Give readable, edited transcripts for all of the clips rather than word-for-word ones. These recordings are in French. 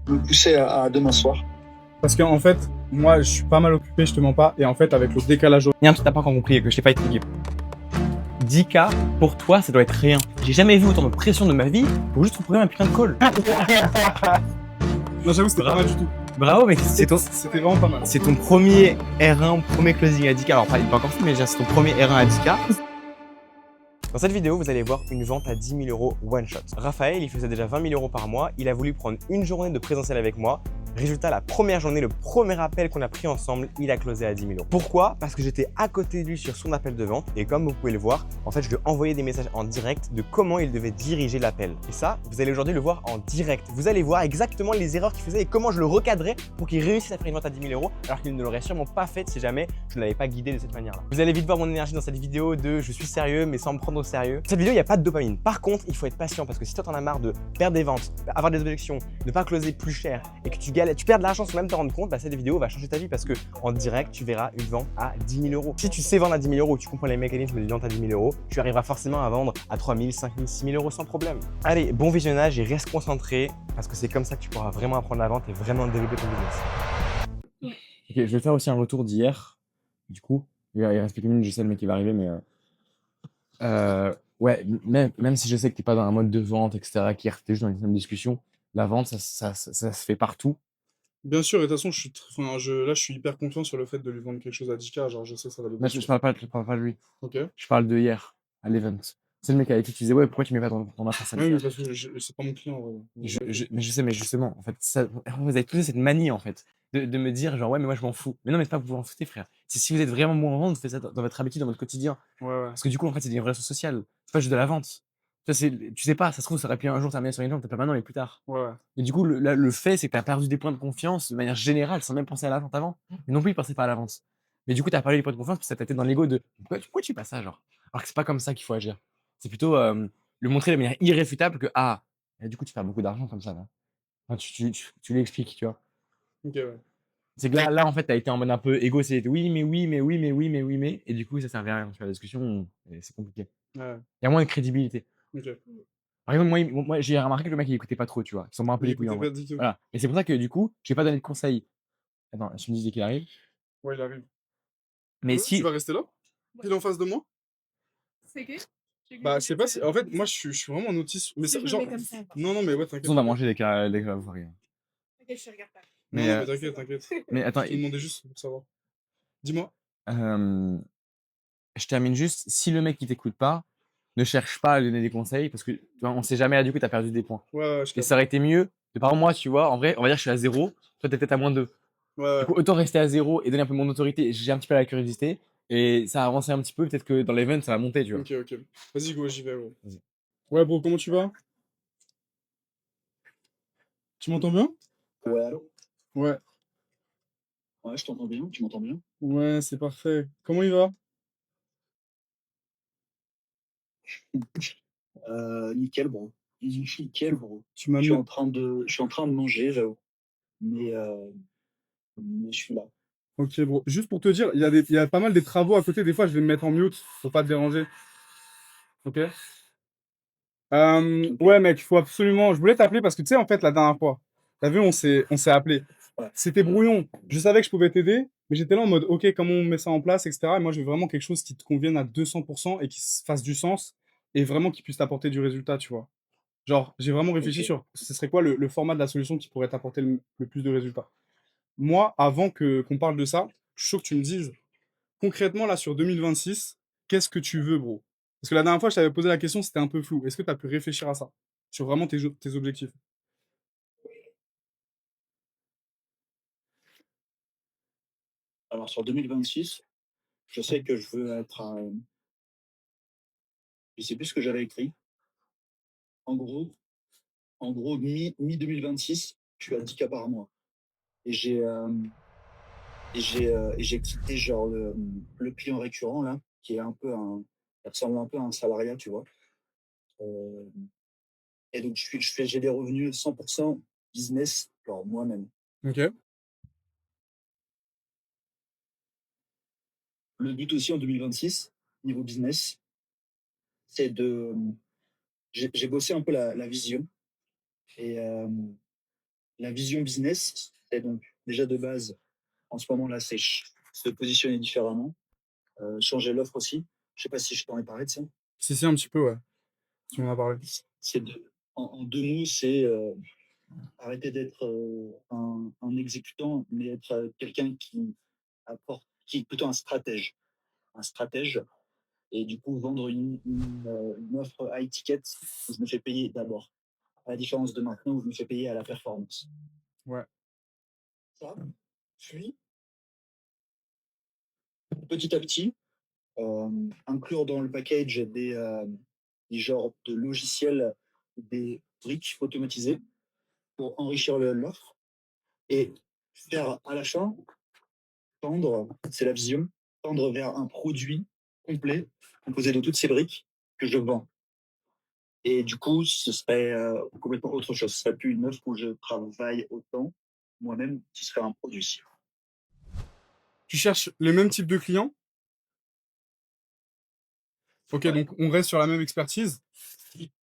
me pousser à demain soir? Parce qu'en fait, moi, je suis pas mal occupé, je te mens pas. Et en fait, avec le décalage. Il y a un truc que t'as pas encore compris et que je t'ai pas expliqué. 10K, pour toi, ça doit être rien. J'ai jamais vu autant de pression de ma vie pour juste trouver un putain de call. Non, j'avoue, c'était pas mal du tout. Bravo, mec, C'était vraiment pas mal. c'est ton premier R1, premier closing à 10K. Alors, pas, il est pas encore fait, mais déjà, c'est ton premier R1 à 10K. Dans cette vidéo, vous allez voir une vente à 10 000 euros one shot. Raphaël, il faisait déjà 20 000 euros par mois. Il a voulu prendre une journée de présentiel avec moi. Résultat, la première journée, le premier appel qu'on a pris ensemble, il a closé à 10 000 euros. Pourquoi? Parce que j'étais à côté de lui sur son appel de vente et comme vous pouvez le voir, en fait, je lui ai envoyé des messages en direct de comment il devait diriger l'appel. Et ça, vous allez aujourd'hui le voir en direct. Vous allez voir exactement les erreurs qu'il faisait et comment je le recadrais pour qu'il réussisse à faire une vente à 10 000 euros alors qu'il ne l'aurait sûrement pas fait si jamais je ne l'avais pas guidé de cette manière-là. Vous allez vite voir mon énergie dans cette vidéo de je suis sérieux mais sans me prendre au sérieux. Cette vidéo, il n'y a pas de dopamine. Par contre, il faut être patient parce que si toi, t'en as marre de perdre des ventes, avoir des objections, ne pas closer plus cher et que tu perds de l'argent sans même te rendre compte, bah, cette vidéo va changer ta vie parce que en direct, tu verras une vente à 10 000 euros. Si tu sais vendre à 10 000 euros, tu comprends les mécanismes de vente à 10 000 euros, tu arriveras forcément à vendre à 3 000, 5 000, 6 000 euros sans problème. Allez, bon visionnage et reste concentré parce que c'est comme ça que tu pourras vraiment apprendre la vente et vraiment développer ton business. Ok, je vais faire aussi un retour d'hier. Du coup, il reste quelques minutes, je sais le mec qui va arriver, mais ouais, même si je sais que tu n'es pas dans un mode de vente, etc., qui est juste dans une discussion, la vente, ça se fait partout. Bien sûr, et de toute façon, là, je suis hyper confiant sur le fait de lui vendre quelque chose à 10K. Genre, je sais que ça va le Mais booster. je parle pas de lui. Ok. Je parle de hier, à l'event. C'est le mec avec qui tu disais, ouais, pourquoi tu mets pas ton affaire ça Oui, mais parce que c'est pas mon client, ouais. mais je sais, mais justement, en fait, vous avez tous cette manie, en fait, de me dire, genre, ouais, mais moi, je m'en fous. Mais non, mais c'est pas que vous vous en foutez, frère. C'est si vous êtes vraiment bon en vente, vous faites ça dans votre habitude, dans votre quotidien. Ouais, ouais. Parce que du coup, en fait, c'est des relations sociales. C'est pas juste de la vente. Tu sais pas, ça se trouve, ça aurait pu un jour terminer sur une vente, peut-être pas maintenant, mais plus tard. Ouais, ouais. Et du coup, le fait, c'est que tu as perdu des points de confiance de manière générale, sans même penser à la vente avant. Mais non plus, il pensait pas à la vente. Mais du coup, tu as perdu les points de confiance parce que ça t'a été dans l'ego de pourquoi tu fais pas ça, genre? Alors que c'est pas comme ça qu'il faut agir. C'est plutôt le montrer de manière irréfutable que, ah, et du coup, tu perds beaucoup d'argent comme ça, là. Enfin, tu lui expliques, tu vois. Ok, ouais. C'est que là, en fait, tu as été en mode un peu égo, c'est oui, mais oui, mais oui, mais oui, mais oui, mais. Et du coup, ça servait à rien. Tu vois, la discussion, c'est compliqué. Ouais, Il y a moins de crédibilité. ok. Par exemple, moi j'ai remarqué que le mec, il écoutait pas trop, tu vois. Il s'en bat un peu Il les couilles, en écoutait vrai. pas du tout. Voilà. Et c'est pour ça que, du coup, je vais pas donné de conseils. Attends, tu me disais qu'il arrive. Ouais, il arrive. Mais Tu si. vas rester là? Il est en face de moi? C'est que Bah, je sais pas si. En fait, moi, je suis vraiment un autiste. Mais Si ça, je me genre. mets comme ça. Non, non, mais ouais, De toute t'inquiète. façon, on va t'inquiète. manger dès que vous arrivez. Ok, je regarde pas. Non, Mais, non, mais t'inquiète, t'inquiète. mais attends, Je te demandais juste pour savoir. Dis-moi. je termine juste. Si le mec, il t'écoute pas, ne cherche pas à lui donner des conseils parce que tu vois, on sait jamais, là, du coup, tu as perdu des points. Ouais, ouais, je Et capte. ça aurait été mieux. De par moi, tu vois, en vrai, on va dire que je suis à 0. Toi, t'es peut-être à -2. Ouais, Du ouais. coup, autant rester à 0 et donner un peu mon autorité. J'ai un petit peu la curiosité. Et ça a avancé un petit peu. Peut-être que dans l'event, ça va monter, tu vois. Ok, ok. Vas-y, go, j'y vais, ouais. Vas-y. Ouais, bro, comment tu vas? Tu m'entends bien? Ouais, allô? Ouais. Ouais, je t'entends bien, tu m'entends bien? Ouais, c'est parfait. Comment il va? Nickel, bro. Nickel, bro. Tu m'as mis. Je suis en train de manger, j'avoue. Mais, je suis là. Ok, bro. Juste pour te dire, il y a pas mal des travaux à côté. Des fois, je vais me mettre en mute pour pas te déranger. Ok? Ouais, mec, il faut absolument. Je voulais t'appeler parce que tu sais, en fait, la dernière fois, t'as vu, on s'est appelé. Ouais. C'était brouillon. Je savais que je pouvais t'aider, mais j'étais là en mode, ok, comment on met ça en place, etc. Et moi, je veux vraiment quelque chose qui te convienne à 200% et qui fasse du sens et vraiment qui puisse t'apporter du résultat, tu vois. Genre, j'ai vraiment réfléchi Ok. sur ce serait quoi le format de la solution qui pourrait t'apporter le plus de résultats. Moi, avant qu'on parle de ça, je suis chaud que tu me dises, concrètement, là, sur 2026, qu'est-ce que tu veux, bro? Parce que la dernière fois, je t'avais posé la question, c'était un peu flou. Est-ce que tu as pu réfléchir à ça? Sur vraiment tes objectifs? Alors, sur 2026, je sais que je veux être à. Je sais plus ce que j'avais écrit. En gros, mi-2026, je suis à 10K par mois. Et j'ai quitté genre le client récurrent là, qui est un peu qui ressemble un peu à un salariat, tu vois. Euh, et donc j'ai des revenus 100% business, genre moi-même. Ok. Le but aussi en 2026, niveau business, c'est j'ai bossé un peu la vision et La vision business, c'est donc déjà de base, en ce moment-là, c'est se positionner différemment, changer l'offre aussi. Je sais pas si je t'en ai parlé de ça. Si, un petit peu, ouais. Tu m'en as parlé. C'est en 2 mots, c'est arrêter d'être un exécutant, mais être quelqu'un qui apporte, qui est plutôt un stratège. Un stratège, et du coup, vendre une offre high ticket où je me fais payer d'abord. À la différence de maintenant où je me fais payer à la performance. Ouais. Ça, puis, petit à petit, inclure dans le package des genres de logiciels, des briques automatisées pour enrichir l'offre et faire à la fin tendre, c'est la vision, tendre vers un produit complet composé de toutes ces briques que je vends. Et du coup, ce serait complètement autre chose. Ce serait plus une offre où je travaille autant moi-même, ce serait un produit. Tu cherches les mêmes types de clients? Ok, Ouais. donc on reste sur la même expertise.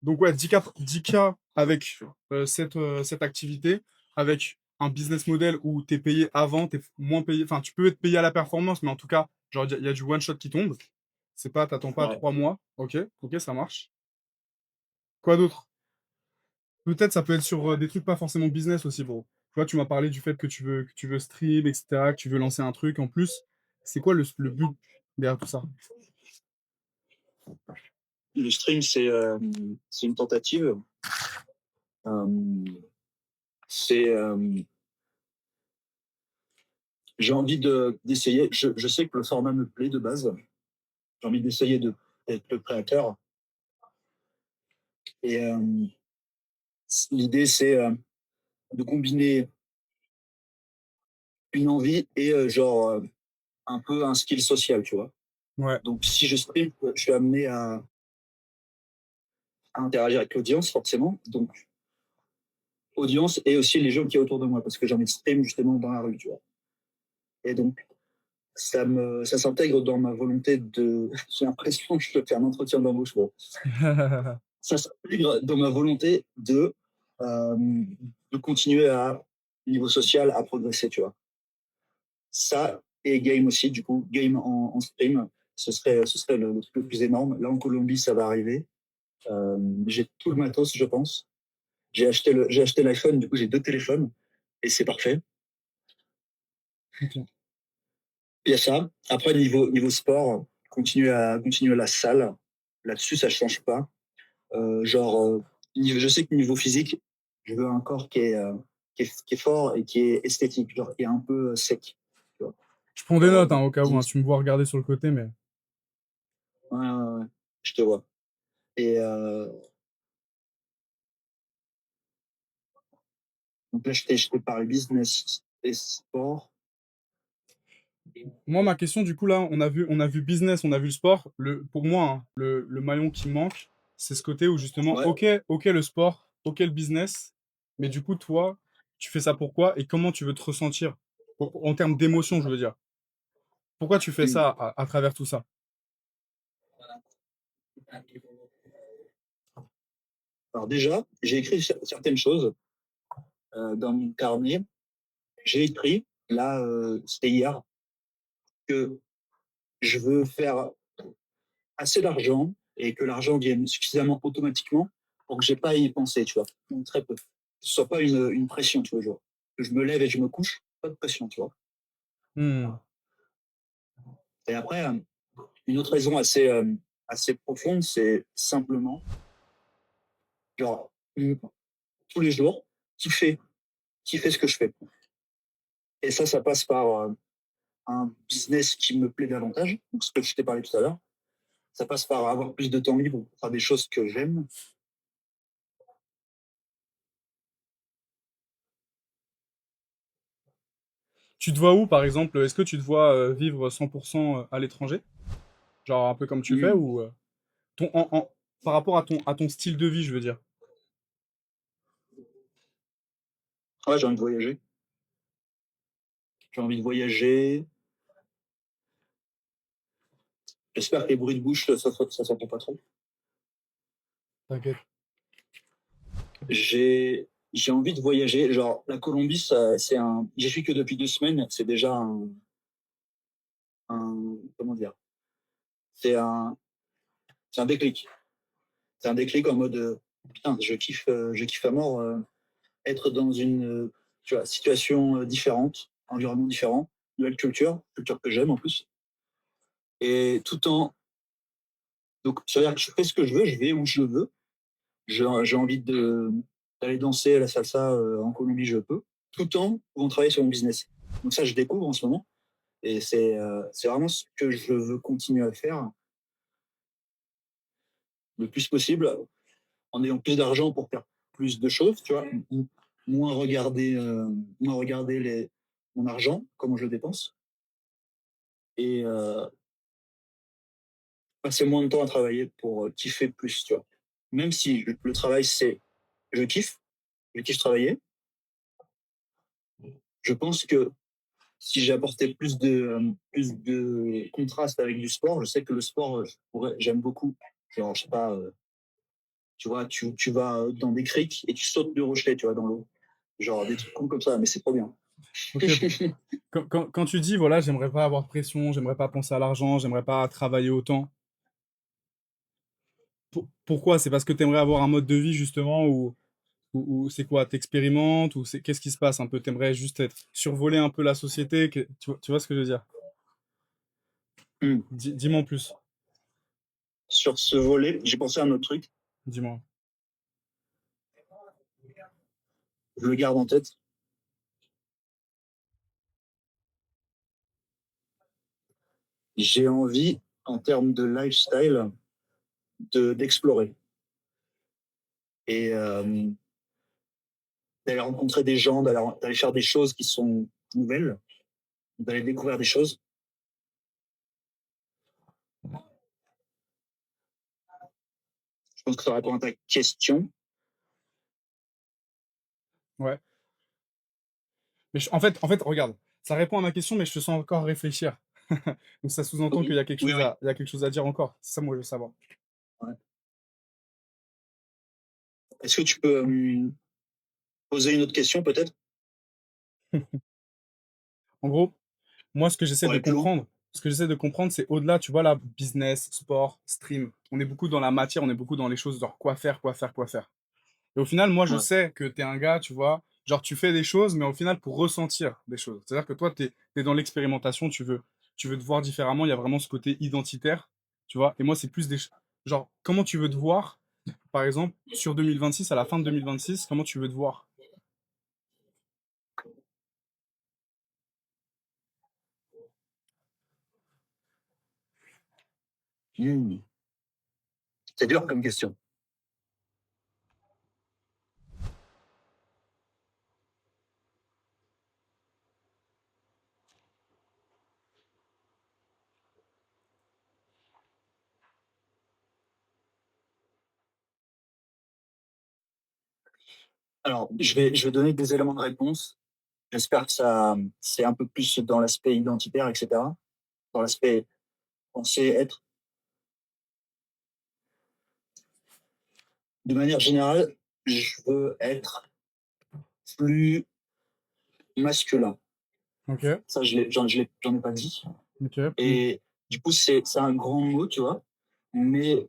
Donc ouais, 10K avec cette activité, avec un business model où tu es payé avant, tu es moins payé, enfin tu peux être payé à la performance, mais en tout cas, genre il y a du one shot qui tombe. C'est pas, t'attends pas Ouais. 3 mois. Ok, ça marche. Quoi d'autre? Peut-être ça peut être sur des trucs pas forcément business aussi, bro. Tu vois, tu m'as parlé du fait que tu veux stream, etc., que tu veux lancer un truc en plus. C'est quoi le but derrière tout ça? Le stream, c'est une tentative. Euh, c'est j'ai envie d'essayer. Je sais que le format me plaît de base. J'ai envie d'essayer d'être le créateur. Et l'idée, c'est de combiner une envie et un peu un skill social, tu vois. Ouais, Donc, si je stream, je suis amené à interagir avec l'audience, forcément. Donc, audience et aussi les gens qui sont autour de moi, parce que j'ai envie de stream justement dans la rue, tu vois. Et donc, ça s'intègre dans ma volonté de. J'ai l'impression que je peux faire un entretien d'embauche. Bon. Ça s'intègre dans ma volonté de continuer à, niveau social, à progresser, tu vois. Ça, et game aussi, du coup, game en stream, ce serait le truc le plus énorme. Là, en Colombie, ça va arriver. J'ai tout le matos, je pense. J'ai acheté l'iPhone, du coup, j'ai 2 téléphones, et c'est parfait. ok. Il y a ça. Après, niveau sport, continuer à la salle. Là-dessus, ça change pas. Je sais que niveau physique, je veux un corps qui est fort et qui est esthétique, genre qui est un peu sec. Tu vois. Je prends des Genre, notes hein, au cas où, hein. Tu me vois regarder sur le côté, mais ouais, ouais, ouais, je te vois. Et donc là, je t'ai parlé business et sport. moi, ma question, du coup, là, on a vu business, on a vu le sport. Pour moi, hein, le maillon qui manque, c'est ce côté où justement, Ouais. ok, le sport, ok, le business, mais du coup, toi, tu fais ça pourquoi et comment tu veux te ressentir en termes d'émotion, je veux dire. Pourquoi tu fais Mm. ça à travers tout ça? Alors déjà, j'ai écrit certaines choses dans mon carnet. J'ai écrit, là, c'était hier, que je veux faire assez d'argent et que l'argent vienne suffisamment automatiquement pour que j'ai pas à y penser, tu vois. Donc, très peu. Que ce soit pas une pression tous les jours. Que je me lève et je me couche, pas de pression, tu vois. Hmm. Et après, une autre raison assez profonde, c'est simplement, genre, tous les jours, kiffer, kiffer ce que je fais. Et ça passe par un business qui me plaît davantage, donc ce que je t'ai parlé tout à l'heure. Ça passe par avoir plus de temps libre pour faire des choses que j'aime. Tu te vois où, par exemple? Est-ce que tu te vois vivre 100% à l'étranger? Genre un peu comme tu fais Mm. ou par rapport à ton style de vie, je veux dire. Ouais, j'ai envie de voyager. J'ai envie de voyager. J'espère que les bruits de bouche, ça s'entend pas trop. T'inquiète. J'ai j'ai envie de voyager. Genre, la Colombie, c'est un. J'y suis que depuis 2 semaines. C'est déjà comment dire? C'est un, c'est un déclic. C'est un déclic en mode putain, je kiffe à mort être dans une tu vois, situation différente, environnement différent, nouvelle culture que j'aime en plus. Et tout en. Donc, ça veut dire que je fais ce que je veux, je vais où je veux. J'ai envie d'aller danser à la salsa en Colombie, je peux, tout en pouvant travailler sur mon business. Donc, ça, je découvre en ce moment. Et c'est vraiment ce que je veux continuer à faire le plus possible en ayant plus d'argent pour faire plus de choses, tu vois, moins regarder, moins regarder mon argent, comment je le dépense, et passer moins de temps à travailler pour kiffer plus, tu vois. Même si le travail, je kiffe, je kiffe travailler, je pense que si j'ai apporté plus de contraste avec du sport, je sais que le sport, j'aime beaucoup. Genre, je sais pas, tu vois, tu vas dans des criques et tu sautes de rocher, tu vois, dans l'eau. Genre des trucs comme ça, mais c'est trop bien. Ok. Quand tu dis, voilà, j'aimerais pas avoir de pression, j'aimerais pas penser à l'argent, j'aimerais pas travailler autant. Pourquoi? C'est parce que tu aimerais avoir un mode de vie justement où c'est quoi? T'expérimentes ou qu'est-ce qui se passe un peu? T'aimerais juste survoler un peu la société? Tu vois ce que je veux dire? Hmm. Dis-moi en plus. Sur ce volet, j'ai pensé à un autre truc, Dis-moi. je le garde en tête. J'ai envie, en termes de lifestyle, d'explorer et d'aller rencontrer des gens, d'aller faire des choses qui sont nouvelles, d'aller découvrir des choses. Je pense que ça répond à ta question. Ouais. Mais en fait, regarde, ça répond à ma question, mais je te sens encore réfléchir. Donc ça sous-entend qu'il y Oui, a quelque oui, chose oui. il y a quelque chose à dire encore. C'est ça, moi, je veux savoir. Ouais. Est-ce que tu peux poser une autre question peut-être En gros, moi, pour aller plus loin? ce que j'essaie de comprendre, c'est au-delà, tu vois, là, business, sport, stream. On est beaucoup dans la matière, on est beaucoup dans les choses, genre quoi faire, quoi faire, quoi faire. Et au final, moi, je Ouais. sais que tu es un gars, tu vois, genre tu fais des choses, mais au final, pour ressentir des choses. C'est-à-dire que toi, tu es dans l'expérimentation, tu veux te voir différemment, il y a vraiment ce côté identitaire, tu vois. Et moi, c'est plus genre, comment tu veux te voir, par exemple, sur 2026, à la fin de 2026, comment tu veux te voir? Hmm. C'est dur comme question. Alors, je vais donner des éléments de réponse. J'espère que ça, c'est un peu plus dans l'aspect identitaire, etc. Dans l'aspect penser être. De manière générale, je veux être plus masculin. Ok, Ça, j'en ai pas dit. ok, plus. Et du coup, c'est un grand mot, tu vois. Mais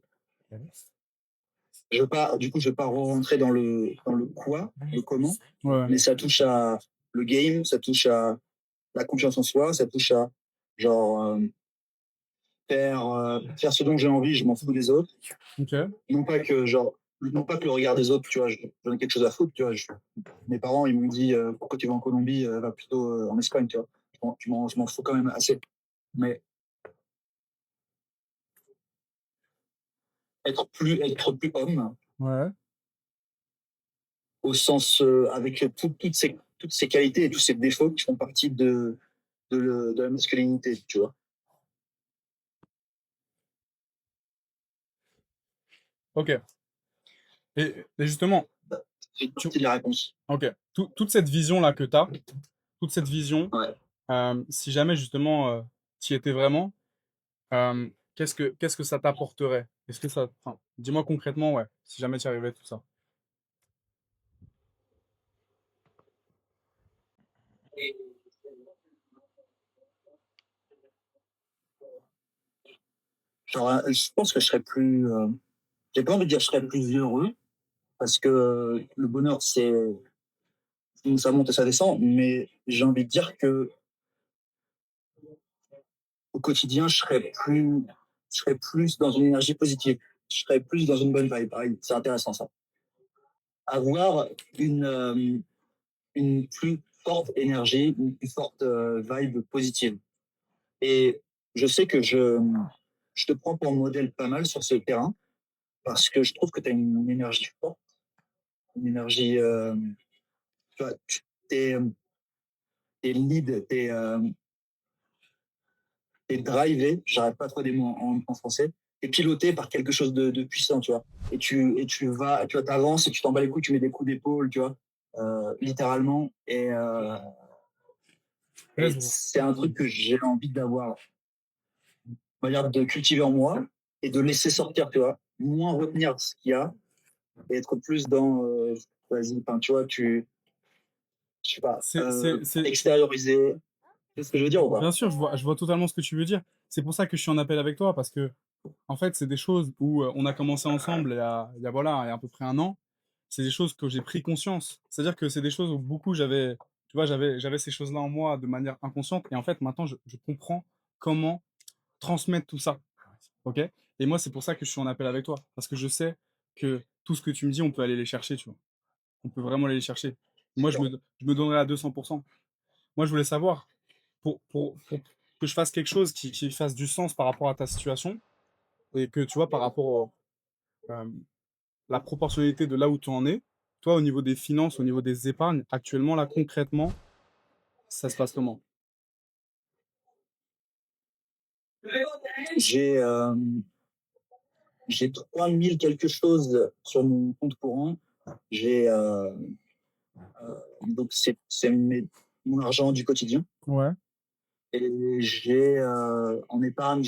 je veux pas rentrer dans le quoi, le comment. Ouais, Mais ça touche à le game, ça touche à la confiance en soi, ça touche à genre faire ce dont j'ai envie, je m'en fous des autres. ok. Non pas que le regard des autres, tu vois, j'en ai quelque chose à foutre, tu vois. Mes parents, ils m'ont dit pourquoi tu vas en Colombie, va plutôt en Espagne, tu vois. Je m'en fous quand même assez. Mais être plus homme, Ouais. au sens avec toutes ces qualités et tous ces défauts qui font partie de la masculinité, tu vois. Ok. Et justement, C'est une tu, partie de la réponse. ok. Toute cette vision-là que tu as, toute cette vision, Ouais. si jamais justement tu y étais vraiment, qu'est-ce que ça t'apporterait? Enfin, dis-moi concrètement, ouais, si jamais tu arrivais tout ça. Genre, je pense que je serais plus. J'ai pas envie de dire que je serais plus heureux, parce que le bonheur, ça monte et ça descend, mais j'ai envie de dire que au quotidien, je serais plus dans une énergie positive. Je serais plus dans une bonne vibe. Ah, c'est intéressant ça. Avoir une, euh, une plus forte énergie, une plus forte vibe positive. Et je sais que je te prends pour modèle pas mal sur ce terrain, parce que je trouve que tu as une énergie forte, une énergie, tu vois, t'es, t'es lead, t'es drivé, j'arrête pas trop des mots en français, t'es piloté par quelque chose de puissant, tu vois. Et tu vois, t'avances et tu t'en bats les couilles, tu mets des coups d'épaule, tu vois, littéralement. Et Raison. c'est un truc que j'ai envie d'avoir, on va dire, de cultiver en moi et de laisser sortir, tu vois. Moins retenir ce qu'il y a et être plus dans, vas-y, enfin, tu vois, je sais pas, C'est extérioriser. C'est ce que je veux dire ou pas? Bien sûr, je vois totalement ce que tu veux dire. C'est pour ça que je suis en appel avec toi, parce que, en fait, c'est des choses où on a commencé ensemble voilà, il y a à peu près un an. C'est des choses que j'ai pris conscience. C'est-à-dire que c'est des choses où beaucoup tu vois, j'avais ces choses-là en moi de manière inconsciente. Et en fait, maintenant, je comprends comment transmettre tout ça. OK? Et moi, c'est pour ça que je suis en appel avec toi. Parce que je sais que tout ce que tu me dis, on peut aller les chercher, tu vois. On peut vraiment aller les chercher. Moi, je me donnerai à 200%. Moi, je voulais savoir, pour que je fasse quelque chose qui fasse du sens par rapport à ta situation, et que tu vois, par rapport la proportionnalité de là où tu en es, toi, au niveau des finances, au niveau des épargnes, actuellement, là, concrètement, ça se passe comment? J'ai j'ai 3000 quelque chose sur mon compte courant. J'ai donc mon argent du quotidien. Ouais, Et j'ai en épargne,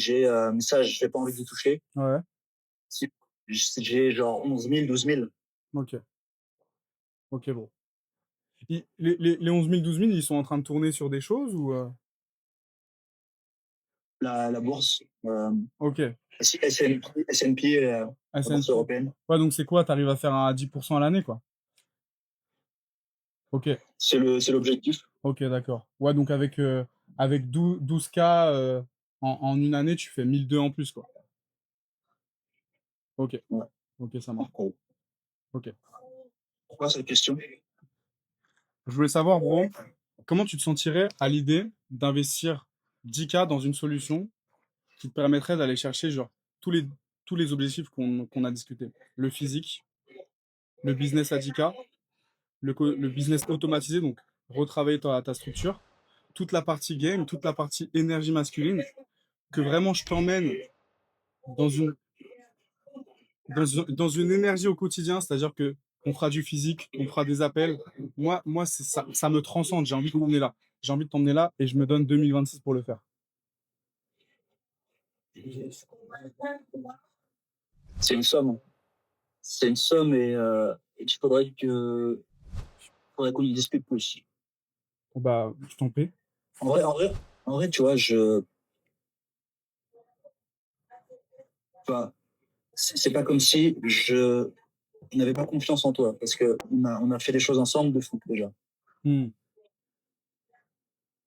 mais ça, je n'ai pas envie d'y toucher. ouais, Si- J'ai genre 11 000, 12 000. ok, ok, bon. Les 11 000, 12 000, ils sont en train de tourner sur des choses ou La bourse, Ok, S&P, la bourse S&P. européenne. Ouais, donc c'est quoi? T'arrives à faire un 10% à l'année, quoi. Ok, C'est l'objectif. ok, d'accord. Ouais, donc avec 12K en une année, tu fais 1 200 en plus, quoi. Ok, Ouais. ok, ça marche. Ok. Pourquoi cette question? Je voulais savoir, bro, comment tu te sentirais à l'idée d'investir 10K dans une solution qui te permettrait d'aller chercher genre tous les, tous les objectifs qu'on a discutés. Le physique, le business à 10K, le business automatisé, donc retravailler ta structure, toute la partie game, toute la partie énergie masculine, que vraiment je t'emmène dans une, dans une énergie au quotidien, c'est-à-dire que on fera du physique, on fera des appels. Moi c'est ça, ça me transcende, j'ai envie de t'emmener là. J'ai envie de t'emmener là et je me donne 2026 pour le faire. C'est une somme. C'est une somme et faudrait qu'on y discute plus. Bah, je t'en prie. En vrai, en vrai, en vrai, tu vois, enfin, c'est pas comme si je n'avais pas confiance en toi, parce que on a fait des choses ensemble de fou déjà. Hmm.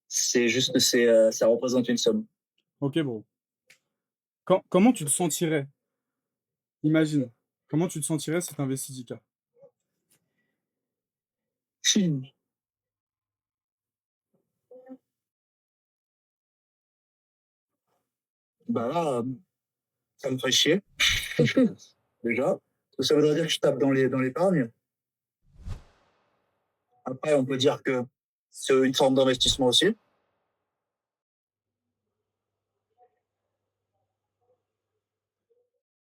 C'est juste que ça représente une somme. Ok, bro. Comment tu te sentirais? Imagine. Comment tu te sentirais si tu investis 10K? Bah là, ça me ferait chier déjà. Ça voudrait dire que je tape dans l'épargne. Après, on peut dire que c'est une forme d'investissement aussi.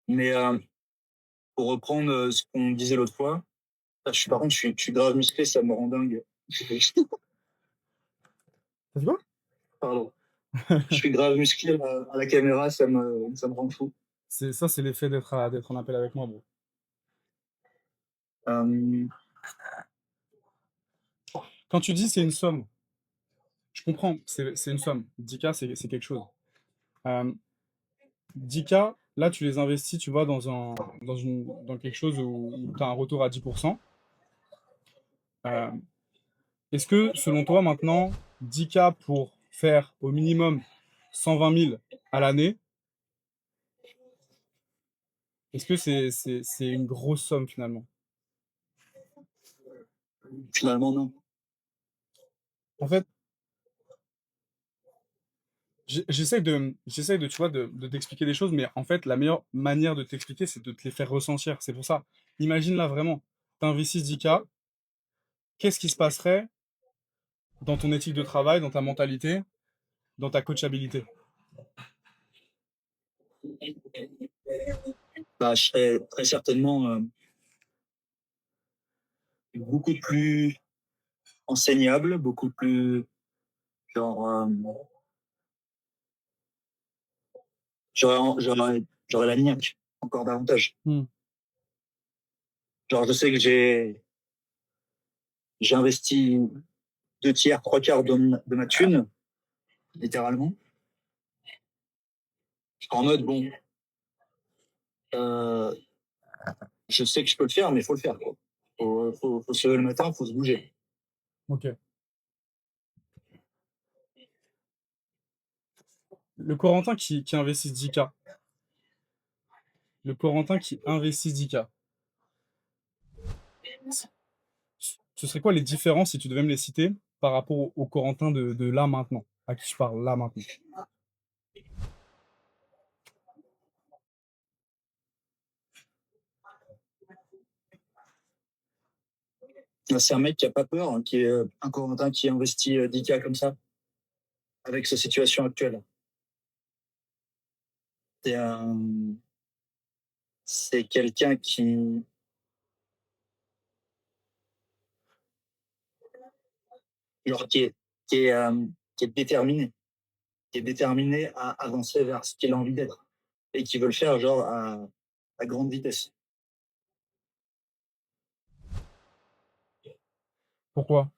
Mais pour reprendre ce qu'on disait l'autre fois, par contre, je suis grave musclé, ça me rend dingue. Ça se voit? Pardon. Je suis grave musclé à la caméra, ça me rend fou. C'est l'effet d'être en appel avec moi, bro. Euh, Quand tu dis c'est une somme, Je comprends, c'est une somme. 10K, c'est quelque chose. Euh, 10K, là, tu les investis, tu vois, dans quelque chose où tu as un retour à 10%. Euh, Est-ce que, selon toi, maintenant, 10K pour faire au minimum 120 000 à l'année, est-ce que c'est une grosse somme finalement? Finalement, non. En fait, j'essaie de, tu vois, de t'expliquer des choses, mais en fait, la meilleure manière de t'expliquer, c'est de te les faire ressentir. C'est pour ça. Imagine là vraiment, tu investis 10K, qu'est-ce qui se passerait dans ton éthique de travail, dans ta mentalité, dans ta coachabilité? Bah, je serais très certainement beaucoup plus enseignable, beaucoup plus genre j'aurais la niaque encore davantage. Hmm. Genre je sais que j'ai investi 2 tiers, 3 quarts de ma thune, littéralement. En mode bon, euh, je sais que je peux le faire, mais il faut le faire quoi. Faut se lever le matin, faut se bouger. Ok. Le Corentin qui investit 10K, le Corentin qui investit 10K, ce serait quoi les différences, si tu devais me les citer, par rapport au Corentin de là maintenant, à qui je parle là maintenant? C'est un mec qui a pas peur, hein, qui est un Corentin qui investit 10K comme ça, avec sa situation actuelle. C'est un, c'est quelqu'un genre, qui est, euh, qui est déterminé, qui est déterminé à avancer vers ce qu'il a envie d'être et qui veut le faire genre à grande vitesse. Pourquoi?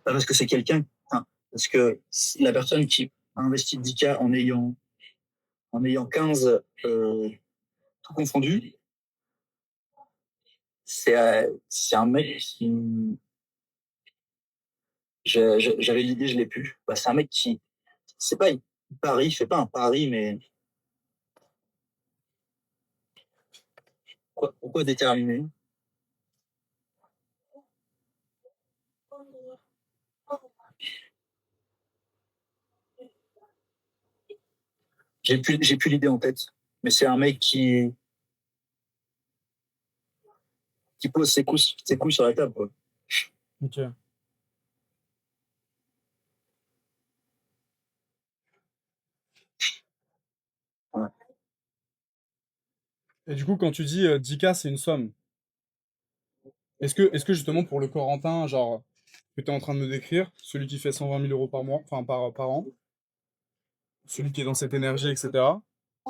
Pas parce que c'est quelqu'un, enfin, parce que la personne qui a investi 10K en ayant 15 tout confondu, c'est un mec qui, j'avais l'idée, je l'ai plus. Bah, c'est un mec qui, c'est pas, il parie, il fait pas un pari, mais pourquoi déterminer? J'ai plus l'idée en tête. Mais c'est un mec qui pose ses couilles sur la table, quoi. Ok. Ouais. Et du coup, quand tu dis 10K, c'est une somme, est-ce que justement pour le Corentin, genre, que tu es en train de me décrire, celui qui fait 120 000 euros par mois, enfin par an, celui qui est dans cette énergie, etc.,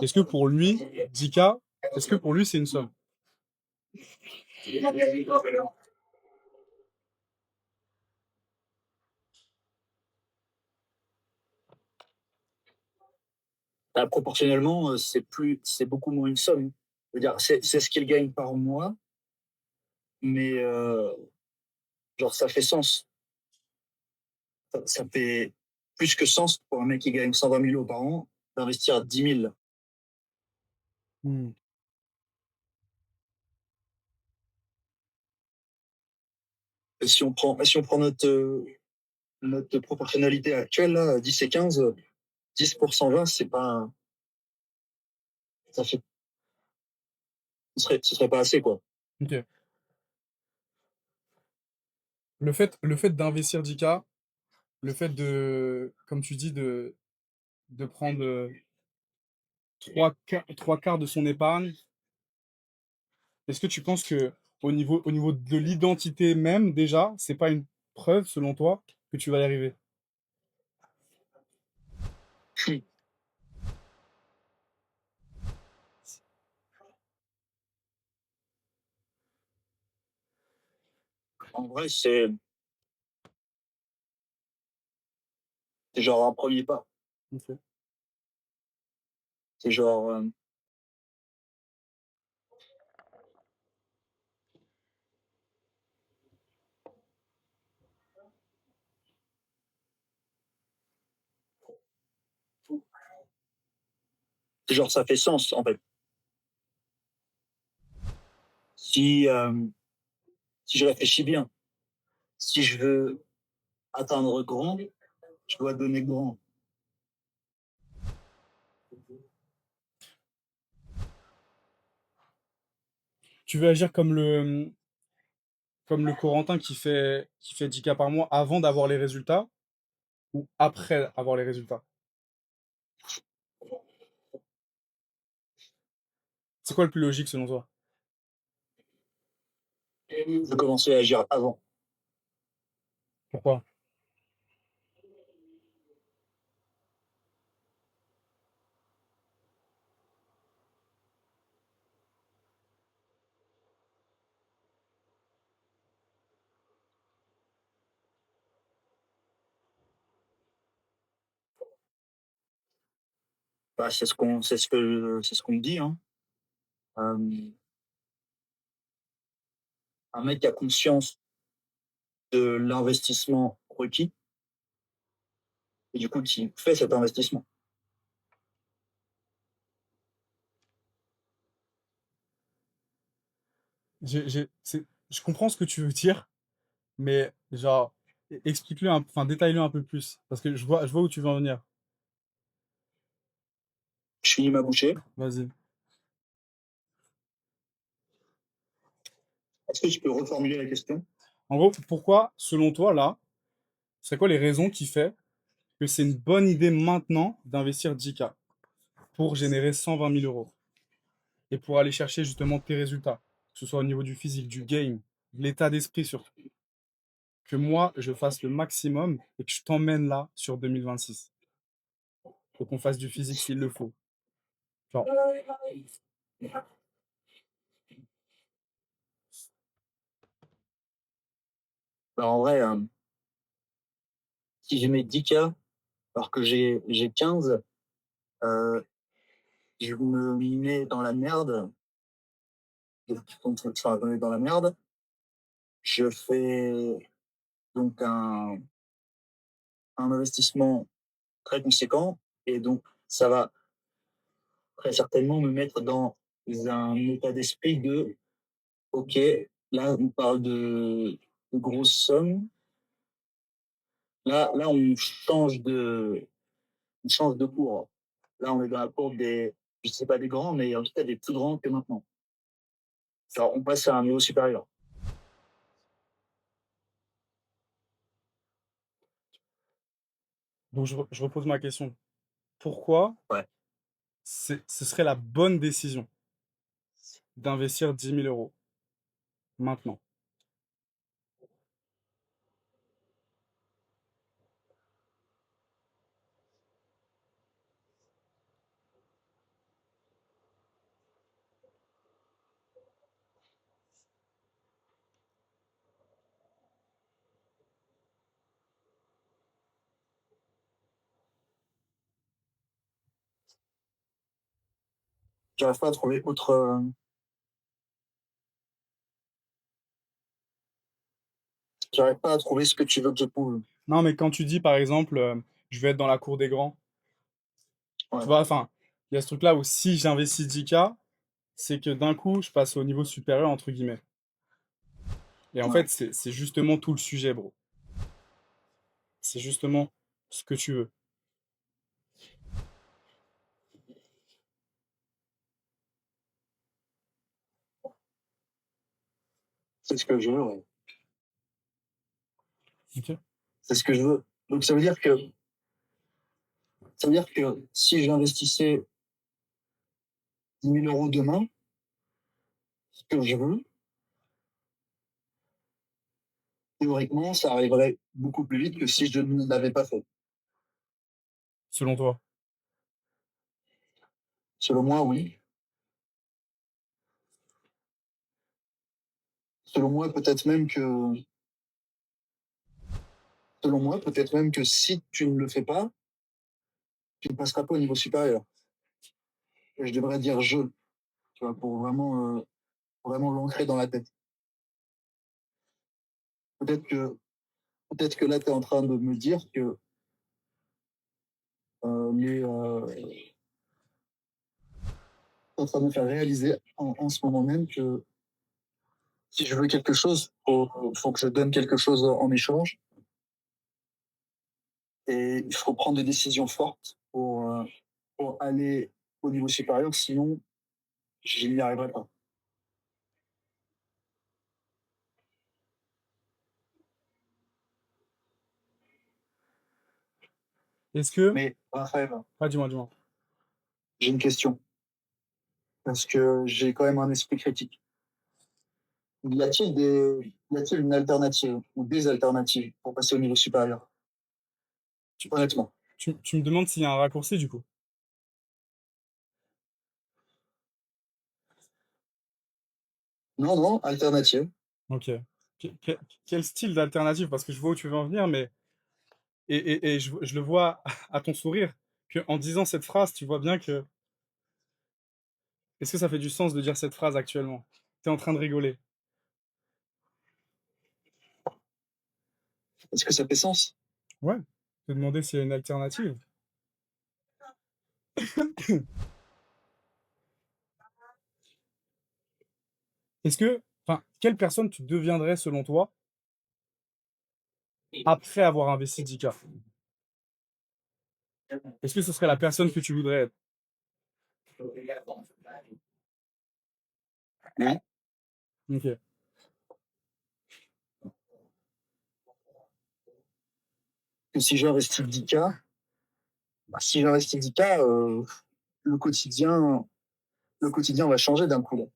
est-ce que pour lui, 10K, est-ce que pour lui, c'est une somme? Bah, proportionnellement, c'est beaucoup moins une somme. Je veux dire, c'est ce qu'il gagne par mois, mais genre ça fait sens. Ça fait plus que sens pour un mec qui gagne 120 000 euros par an d'investir 10 000. Hmm. Si on prend notre proportionnalité actuelle, là, 10 et 15, 10 pour 120, c'est pas, ça fait, ce serait pas assez, quoi. Ok. Le fait d'investir 10K, le fait de, comme tu dis, de prendre trois quarts de son épargne, est-ce que tu penses que au niveau de l'identité même, déjà, c'est pas une preuve, selon toi, que tu vas y arriver? En vrai, c'est genre un premier pas. OK. C'est genre, ça fait sens, en fait. Si, si je réfléchis bien, si je veux atteindre grand, je dois donner grand. Tu veux agir comme le Corentin qui fait 10K par mois avant d'avoir les résultats ou après avoir les résultats? C'est quoi le plus logique selon toi? Je veux commencer à agir avant. Pourquoi? Bah, c'est ce qu'on me dit, hein. Euh, un mec qui a conscience de l'investissement requis et du coup qui fait cet investissement. Je comprends ce que tu veux dire, mais genre, explique-le, enfin, détaille-le un peu plus. Parce que je vois où tu veux en venir. Je finis ma bouchée. Vas-y. Est-ce que tu peux reformuler la question? En gros, pourquoi, selon toi, là, c'est quoi les raisons qui fait que c'est une bonne idée maintenant d'investir 10K pour générer 120 000 euros et pour aller chercher justement tes résultats, que ce soit au niveau du physique, du game, de l'état d'esprit surtout. Que moi, je fasse le maximum et que je t'emmène là sur 2026. Faut qu'on fasse du physique s'il le faut. Genre, Bah, en vrai, si je mets 10K alors que j'ai 15, euh, je me mets dans la merde. Enfin, je me mets dans la merde. Je fais donc un investissement très conséquent et donc ça va très certainement me mettre dans un état d'esprit de OK, là on parle de grosses sommes. Là on change de cours. Là on est dans la cour des, je sais pas des grands, mais en tout cas des plus grands que maintenant. Genre on passe à un niveau supérieur. donc je repose ma question. Pourquoi Ouais. ce serait la bonne décision d'investir 10 000 euros maintenant? J'arrive pas à trouver autre. J'arrive pas à trouver ce que tu veux que je trouve. Non, mais quand tu dis par exemple, je vais être dans la cour des grands, tu Ouais. vois, enfin, il y a ce truc-là où si j'investis 10K, c'est que d'un coup, je passe au niveau supérieur, entre guillemets. Et en Ouais. fait, c'est justement tout le sujet, bro. C'est justement ce que tu veux. C'est ce que je veux. Ouais. Ok. C'est ce que je veux. Donc ça veut dire que si j'investissais 10 000 euros demain, ce que je veux, théoriquement, ça arriverait beaucoup plus vite que si je ne l'avais pas fait. Selon toi. Selon moi, oui. Selon moi, peut-être même que selon moi, peut-être même que si tu ne le fais pas, tu ne passeras pas au niveau supérieur. Et je devrais dire je, tu vois, pour vraiment l'ancrer dans la tête. Peut-être que, peut-être que là, tu es en train de me dire que t'es en train de me faire réaliser en ce moment même que si je veux quelque chose, faut que je donne quelque chose en échange. Et il faut prendre des décisions fortes pour aller au niveau supérieur, sinon, je n'y arriverai pas. Est-ce que... Mais Raphaël, Ah, dis-moi, dis-moi. j'ai une question, parce que j'ai quand même un esprit critique. Y a-t-il une alternative ou des alternatives pour passer au niveau supérieur? Honnêtement. Tu me demandes s'il y a un raccourci, du coup. Non, non, alternative. Ok. Quel style d'alternative? Parce que je vois où tu veux en venir, mais... Et je le vois à ton sourire, que en disant cette phrase, tu vois bien que... Est-ce que ça fait du sens de dire cette phrase actuellement? Tu es en train de rigoler. Est-ce que ça fait sens? Ouais. Te demander s'il y a une alternative. Est-ce que... Enfin, quelle personne tu deviendrais selon toi après avoir investi 10K? Est-ce que ce serait la personne que tu voudrais être? Non. Ok. Que si j'investis 10K, bah, si j'investis 10K, le quotidien, le quotidien va changer d'un coup.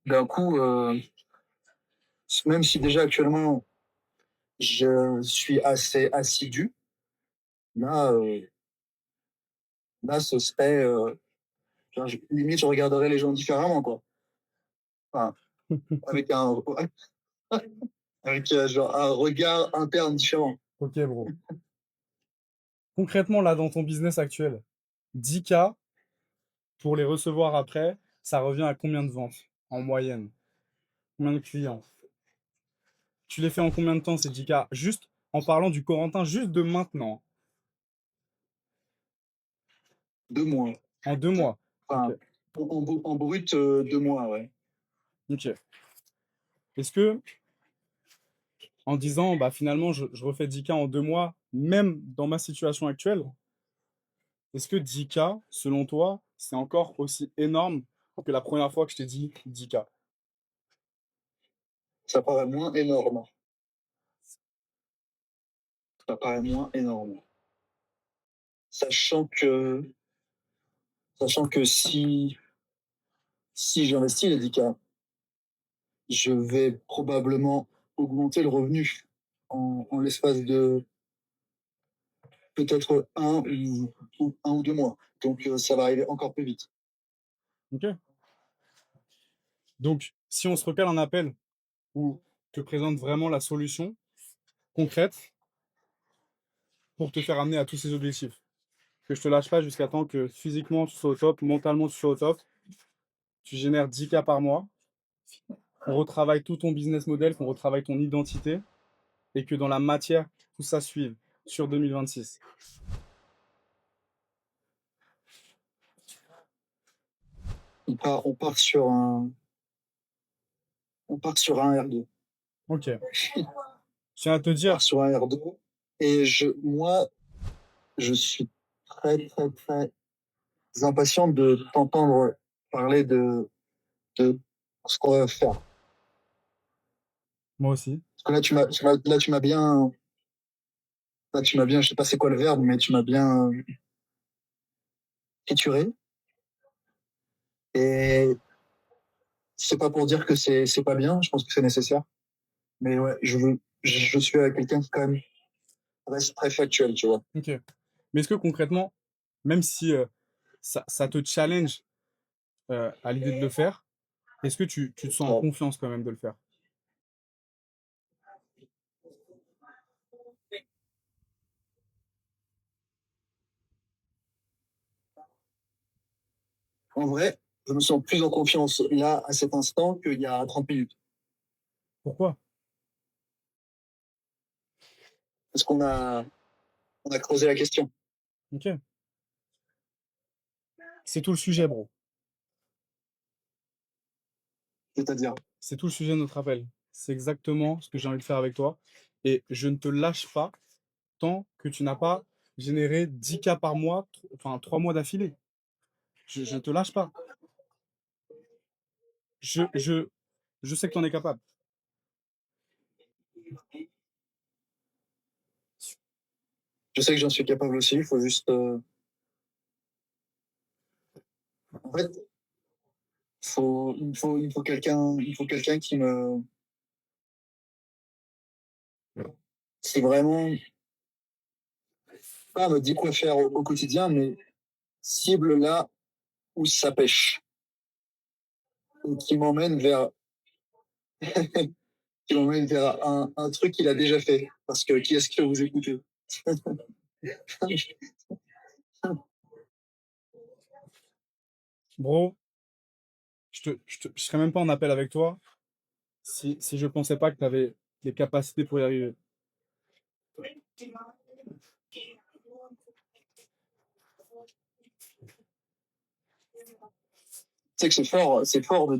D'un coup, même si déjà actuellement je suis assez assidu, là, là ce serait, limite je regarderais les gens différemment, quoi. Enfin, avec un, avec genre un regard interne différent. Ok, bro. Concrètement, là, dans ton business actuel, 10K pour les recevoir après, ça revient à combien de ventes en moyenne? Combien de clients? Tu les fais en combien de temps ces 10K? Juste en parlant du Corentin, juste de maintenant, 2 mois. en 2 mois. Ok. Enfin, en brut, 2 mois, ouais. Ok. Est-ce que, en disant, bah finalement, je refais 10K en 2 mois, même dans ma situation actuelle, est-ce que 10K, selon toi, c'est encore aussi énorme que la première fois que je t'ai dit 10K? Ça paraît moins énorme. Ça paraît moins énorme. Sachant que, sachant que si j'investis les 10K, je vais probablement augmenter le revenu en l'espace de peut-être un ou 2 mois. Donc, ça va arriver encore plus vite. Ok. Donc, si on se recale un appel où je te présente vraiment la solution concrète pour te faire amener à tous ces objectifs, que je te lâche pas jusqu'à temps que physiquement tu sois au top, mentalement tu sois au top, tu génères 10K par mois, qu'on retravaille tout ton business model, qu'on retravaille ton identité et que dans la matière, tout ça suive sur 2026. On part sur un R2. Ok. Je tiens à te On dire, part sur un R2. Et moi, je suis très, très, très impatient de t'entendre parler de ce qu'on va faire. moi aussi. Parce que là, tu m'as bien, je sais pas c'est quoi le verbe, mais tu m'as bien trituré. Et c'est pas pour dire que c'est pas bien, je pense que c'est nécessaire. Mais ouais, je suis avec quelqu'un qui quand même reste très factuel, tu vois. Ok. Mais est-ce que concrètement, même si ça te challenge à l'idée de le faire, est-ce que tu te sens en Ouais. confiance quand même de le faire? En vrai, je me sens plus en confiance là, à cet instant, qu'il y a 30 minutes. Pourquoi? Parce on a creusé la question. Ok. C'est tout le sujet, bro. C'est-à-dire, C'est tout le sujet de notre appel. C'est exactement ce que j'ai envie de faire avec toi. Et je ne te lâche pas tant que tu n'as pas généré 10K par mois, enfin 3 mois d'affilée. Je ne te lâche pas. Je, je, je sais que tu en es capable. je sais que j'en suis capable aussi, il faut juste. En fait, il faut quelqu'un qui vraiment, pas me dit quoi faire au quotidien, mais cible là où ça pêche. Et qui m'emmène vers un truc qu'il a déjà fait. Parce que qui est-ce que vous écoutez? Bro, je serais même pas en appel avec toi si je pensais pas que tu avais les capacités pour y arriver. Tu sais que c'est fort de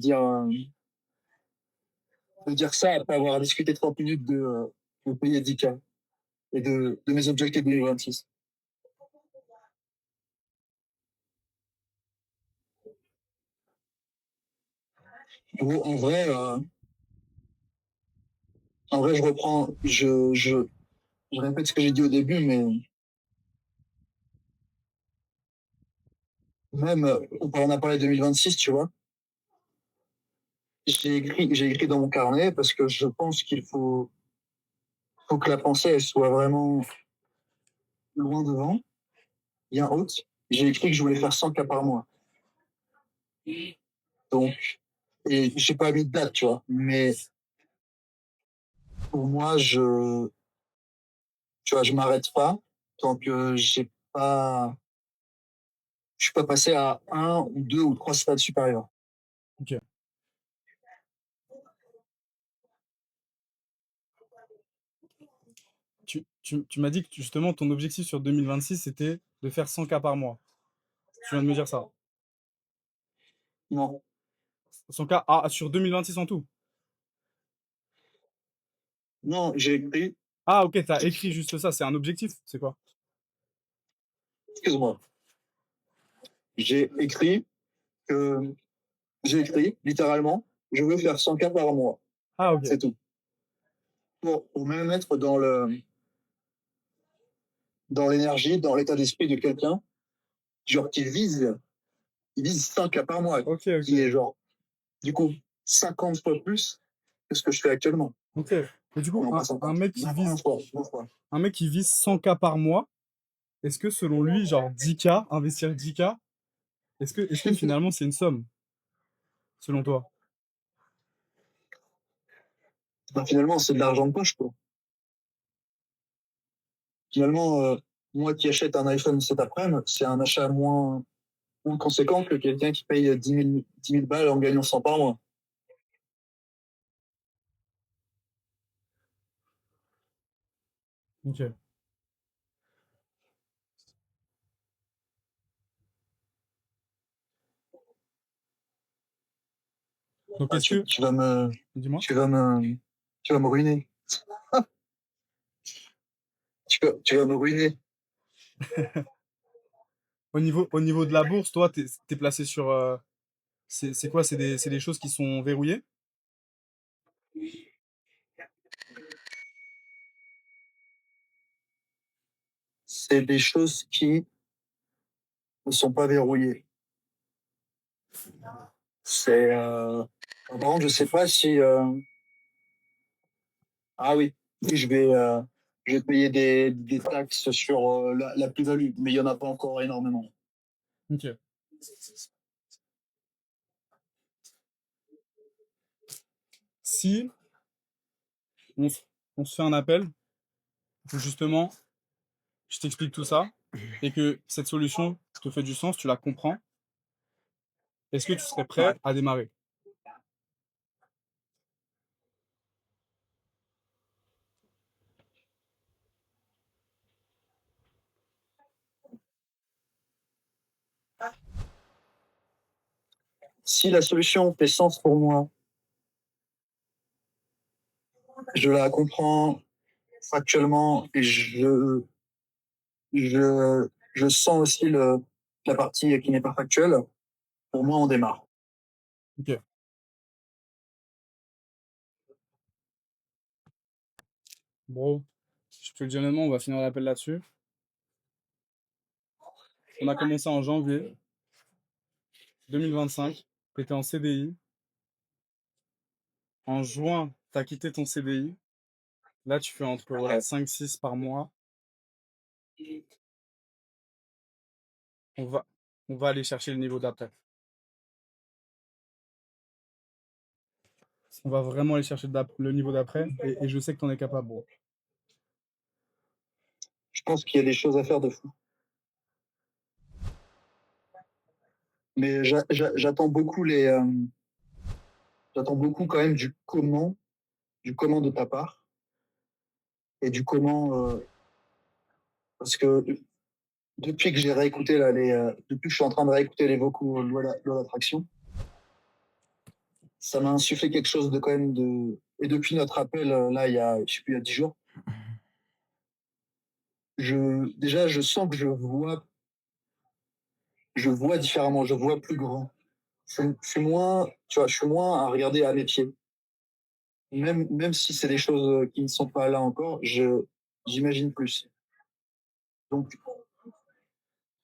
dire ça après avoir discuté 30 minutes de payer 10K et de mes objectifs 2026. En vrai, je reprends, je répète ce que j'ai dit au début, mais même, on a parlé de 2026, tu vois. J'ai écrit dans mon carnet parce que je pense faut que la pensée, elle soit vraiment loin devant, bien haute. J'ai écrit que je voulais faire 100K par mois. Donc, et j'ai pas mis de date, tu vois. Mais pour moi, tu vois, je m'arrête pas tant que je suis pas passé à un ou deux ou trois stades supérieurs. Ok. Tu m'as dit que justement ton objectif sur 2026 c'était de faire 100K par mois. Tu viens de me dire ça. Non, 100K sur 2026 en tout. non, j'ai écrit, Ah, ok, t'as écrit juste ça. C'est un objectif. C'est quoi? excuse-moi, j'ai écrit que, j'ai écrit littéralement, je veux faire 100K par mois. Ah, ok. C'est tout. Pour même être dans l'énergie, dans l'état d'esprit de quelqu'un, genre il vise 100K par mois, Ok, qui ok. est genre, du coup, 50 fois plus que ce que je fais actuellement. Ok. Et du coup, Non, pas un 50. mec qui 20 vise, fois, 20 fois. un mec qui vise 100K par mois, est-ce que selon lui, genre 10K, investir 10K, est-ce que finalement c'est une somme, selon toi? Ben, finalement, c'est de l'argent de poche, quoi. Finalement, moi qui achète un iPhone cet après-midi, c'est un achat moins conséquent que quelqu'un qui paye 10 000 balles en gagnant 100 par mois. Ok. Donc Ah, est-ce que, dis-moi, tu vas me, tu vas me ruiner. Tu vas me ruiner. au niveau de la bourse, toi, t'es placé sur, c'est quoi? C'est des choses qui sont verrouillées? C'est des choses qui ne sont pas verrouillées. C'est, par contre, je sais pas si, ah oui, oui, je vais payer des taxes sur la plus-value, mais il y en a pas encore énormément. Ok. Si on, s- on se fait un appel, où justement, je t'explique tout ça, et que cette solution te fait du sens, tu la comprends, est-ce que tu serais prêt Ouais. à démarrer? Si la solution fait sens pour moi, je la comprends factuellement et je sens aussi la partie qui n'est pas factuelle. Pour moi, on démarre. OK. Bro, je te le dis honnêtement, on va finir l'appel là-dessus. On a commencé en janvier 2025. Tu étais en CDI. En juin, tu as quitté ton CDI. Là, tu fais entre Ouais. 5-6 par mois. On va, on va aller chercher le niveau d'après. On va vraiment aller chercher le niveau d'après et je sais que tu en es capable, bro. Je pense qu'il y a des choses à faire de fou. Mais j'attends beaucoup j'attends beaucoup quand même du comment de ta part et du comment, parce que depuis que j'ai réécouté là, depuis que je suis en train de réécouter les vocaux loi d'attraction, ça m'a insufflé quelque chose de quand même de. Et depuis notre appel là, je sais plus, il y a 10 jours, déjà je sens que je vois différemment, je vois plus grand. Je suis moins, tu vois, je suis moins à regarder à mes pieds. Même si c'est des choses qui ne sont pas là encore, j'imagine plus. Donc,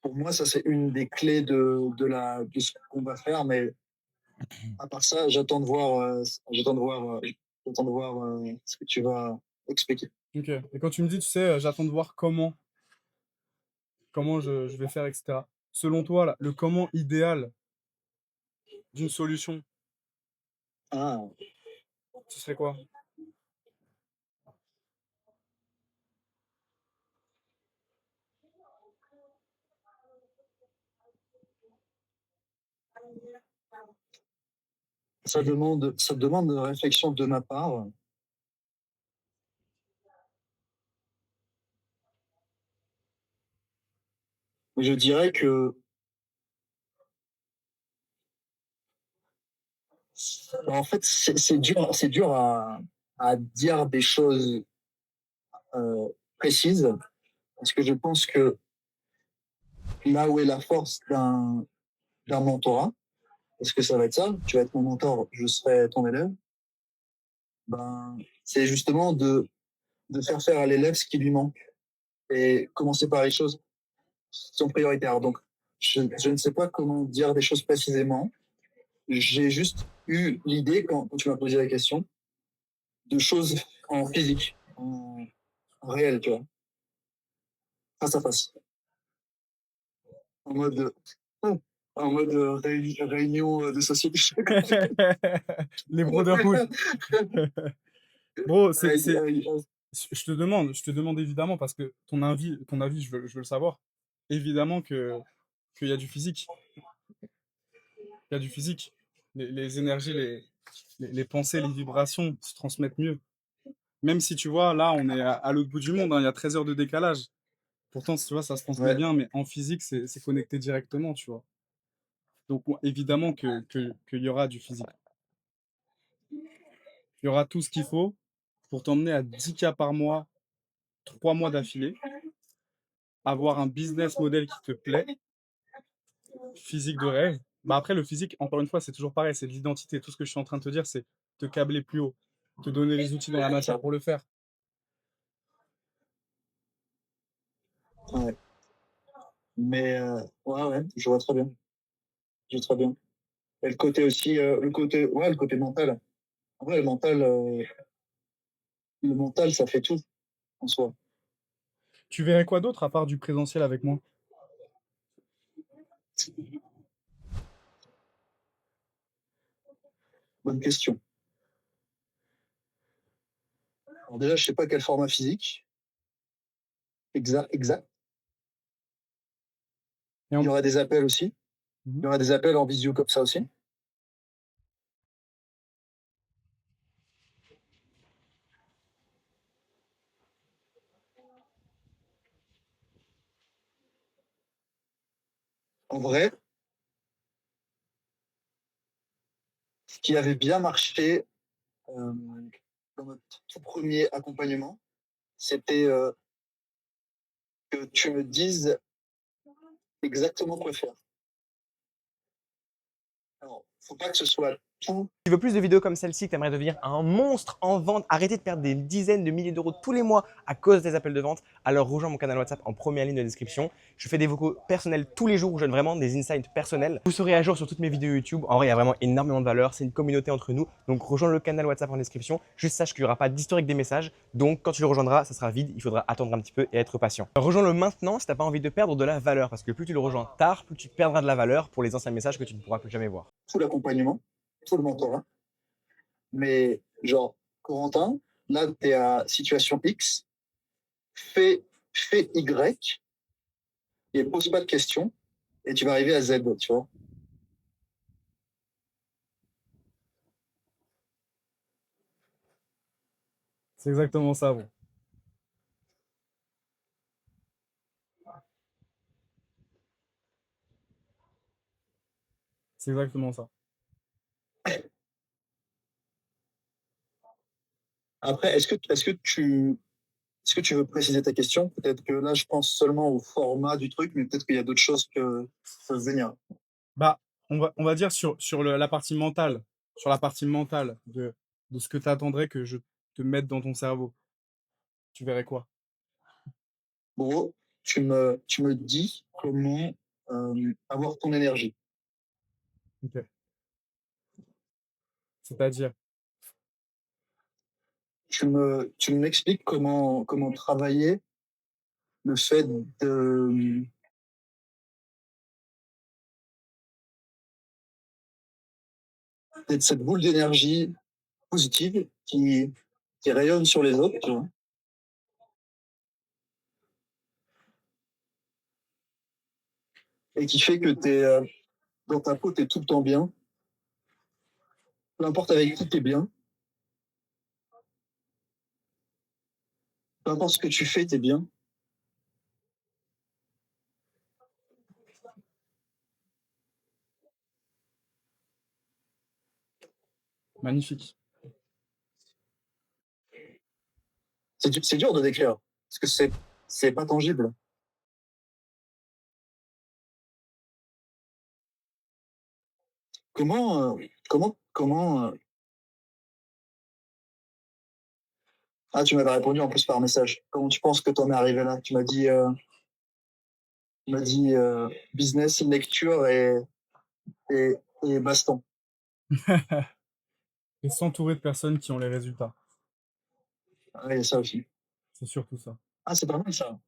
pour moi, ça, c'est une des clés de ce qu'on va faire. Mais à part ça, j'attends de voir ce que tu vas expliquer. Ok. Et quand tu me dis, tu sais, j'attends de voir comment je vais faire, etc. Selon toi, là, le comment idéal d'une solution, Ah, ce serait quoi? ça demande de réflexion de ma part. Je dirais que, en fait, c'est dur à dire des choses euh, précises parce que je pense que là où est la force d'un mentorat, parce que ça va être ça, tu vas être mon mentor, je serai ton élève, ben, c'est justement de faire à l'élève ce qui lui manque et commencer par les choses qui sont prioritaires. Donc, je ne sais pas comment dire des choses précisément. J'ai juste eu l'idée, quand tu m'as posé la question, de choses en physique, en réel, tu vois, face à face, en mode, réunion de société. Les brotherhood. Bro, je te demande évidemment parce que ton avis, je veux le savoir. Évidemment qu'il y a du physique. Il y a du physique. Les énergies, les pensées, les vibrations se transmettent mieux. Même si tu vois, là, on est à l'autre bout du monde, hein, il y a 13 heures de décalage. Pourtant, tu vois, ça se transmet Ouais, bien, mais en physique, c'est connecté directement, tu vois. Donc, évidemment qu'il y aura du physique. Il y aura tout ce qu'il faut pour t'emmener à 10K par mois, 3 mois d'affilée, avoir un business model qui te plaît, physique de rêve. Bah après, le physique, encore une fois, c'est toujours pareil, c'est de l'identité. Tout ce que je suis en train de te dire, c'est te câbler plus haut, te donner les outils dans la matière pour le faire. ouais. Mais ouais, je vois très bien. Je vois très bien. Et le côté aussi, le côté mental. En vrai, le mental, ça fait tout en soi. Tu verrais quoi d'autre à part du présentiel avec moi? Bonne question. Alors déjà, je sais pas quel format physique. Exact. Et Il y en, aura des appels aussi. Il y aura des appels en visio comme ça aussi. En vrai, ce qui avait bien marché dans notre tout premier accompagnement, c'était que tu me dises exactement quoi faire. Alors, faut pas que ce soit tout. Si tu veux plus de vidéos comme celle-ci, que tu aimerais devenir un monstre en vente, arrêter de perdre des dizaines de milliers d'euros tous les mois à cause des appels de vente, alors rejoins mon canal WhatsApp en première ligne de description. Je fais des vocaux personnels tous les jours où je donne vraiment des insights personnels. Vous serez à jour sur toutes mes vidéos YouTube. En vrai, il y a vraiment énormément de valeur. C'est une communauté entre nous. Donc rejoins le canal WhatsApp en description. Juste sache qu'il n'y aura pas d'historique des messages. Donc quand tu le rejoindras, ça sera vide. Il faudra attendre un petit peu et être patient. Rejoins-le maintenant si tu n'as pas envie de perdre de la valeur. Parce que plus tu le rejoins tard, plus tu perdras de la valeur pour les anciens messages que tu ne pourras plus jamais voir. Tout l'accompagnement, tout le mentorat. Mais genre, Corentin, là, tu es à situation X, fais Y et pose pas de questions et tu vas arriver à Z, tu vois. C'est exactement ça, bro. C'est exactement ça. Après, est-ce que tu veux préciser ta question? Peut-être que là, je pense seulement au format du truc, mais peut-être qu'il y a d'autres choses que peuvent venir. Bah, on va dire sur la partie mentale, sur la partie mentale de ce que tu attendrais que je te mette dans ton cerveau. Tu verrais quoi? Gros, tu me dis comment avoir ton énergie. Ok. C'est-à-dire, Tu m'expliques comment travailler le fait de d'être cette boule d'énergie positive qui rayonne sur les autres, tu vois, et qui fait que dans ta peau, tu es tout le temps bien. Peu importe avec qui tu es bien, peu importe ce que tu fais, tu es bien. magnifique. C'est dur de décrire, parce que c'est pas tangible. Comment Ah, tu m'avais répondu en plus par message. Comment tu penses que tu en es arrivé là? Tu m'as dit business, lecture et, et baston. Et s'entourer de personnes qui ont les résultats. Ah, il y a ça aussi. C'est surtout ça. Ah, c'est pas mal ça.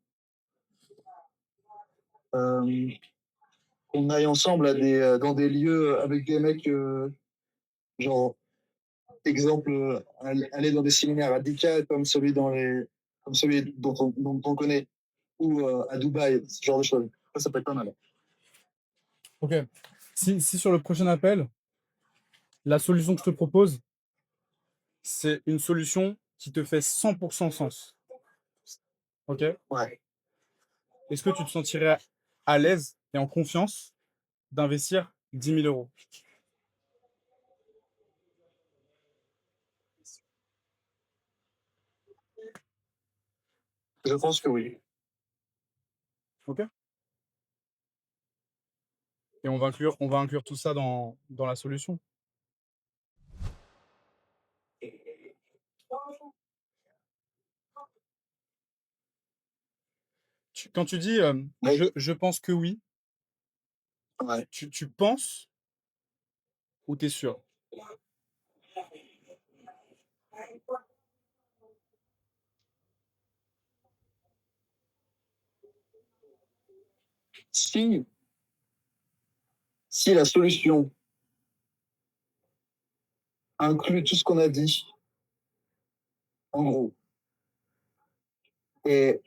Euh, qu'on aille ensemble dans des lieux avec des mecs, genre, exemple, aller dans des séminaires à Dika comme celui dont on connaît, ou à Dubaï, ce genre de choses. Ça peut être pas mal. Ok. Si sur le prochain appel, la solution que je te propose, c'est une solution qui te fait 100% sens. Ok? Ouais. Est-ce que tu te sentirais à l'aise et en confiance d'investir 10 000 euros? Je pense que oui. Ok? Et on va inclure tout ça dans la solution. Quand tu dis Ouais. je pense que oui, Ouais. tu penses ou tu es sûr? Si, si la solution inclut tout ce qu'on a dit, en gros, et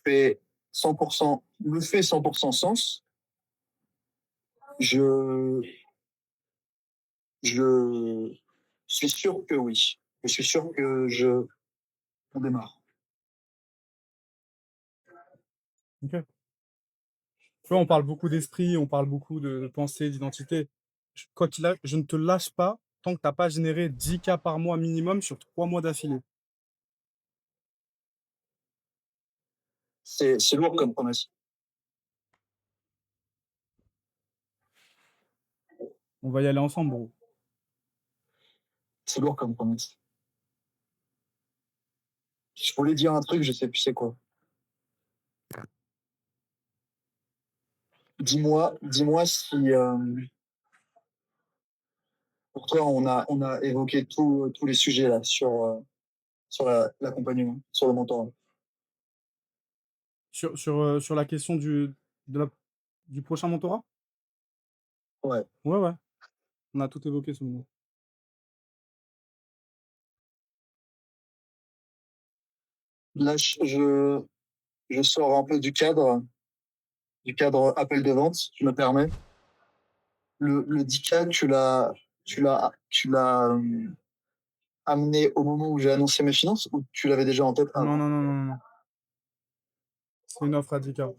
fait 100%, me fait 100% sens, Je, je suis sûr que oui. Je suis sûr que on démarre. Ok. Tu vois, on parle beaucoup d'esprit, on parle beaucoup de pensée, d'identité. Quoi qu'il arrive, je ne te lâche pas tant que tu n'as pas généré 10K par mois minimum sur 3 mois d'affilée. C'est lourd comme promesse. On va y aller ensemble, bro. C'est lourd comme promesse. Je voulais dire un truc, je sais plus c'est quoi. Dis-moi si pour toi on a évoqué tous les sujets là sur l'accompagnement, sur le mentorat. Sur la question de la- du prochain mentorat? Ouais. Ouais, ouais. On a tout évoqué ce moment. Là, je sors un peu du cadre appel de vente, je me permets. Le 10K, tu l'as amené au moment où j'ai annoncé mes finances ou tu l'avais déjà en tête Non, avant? non, non, non, non, non. C'est une offre radicale.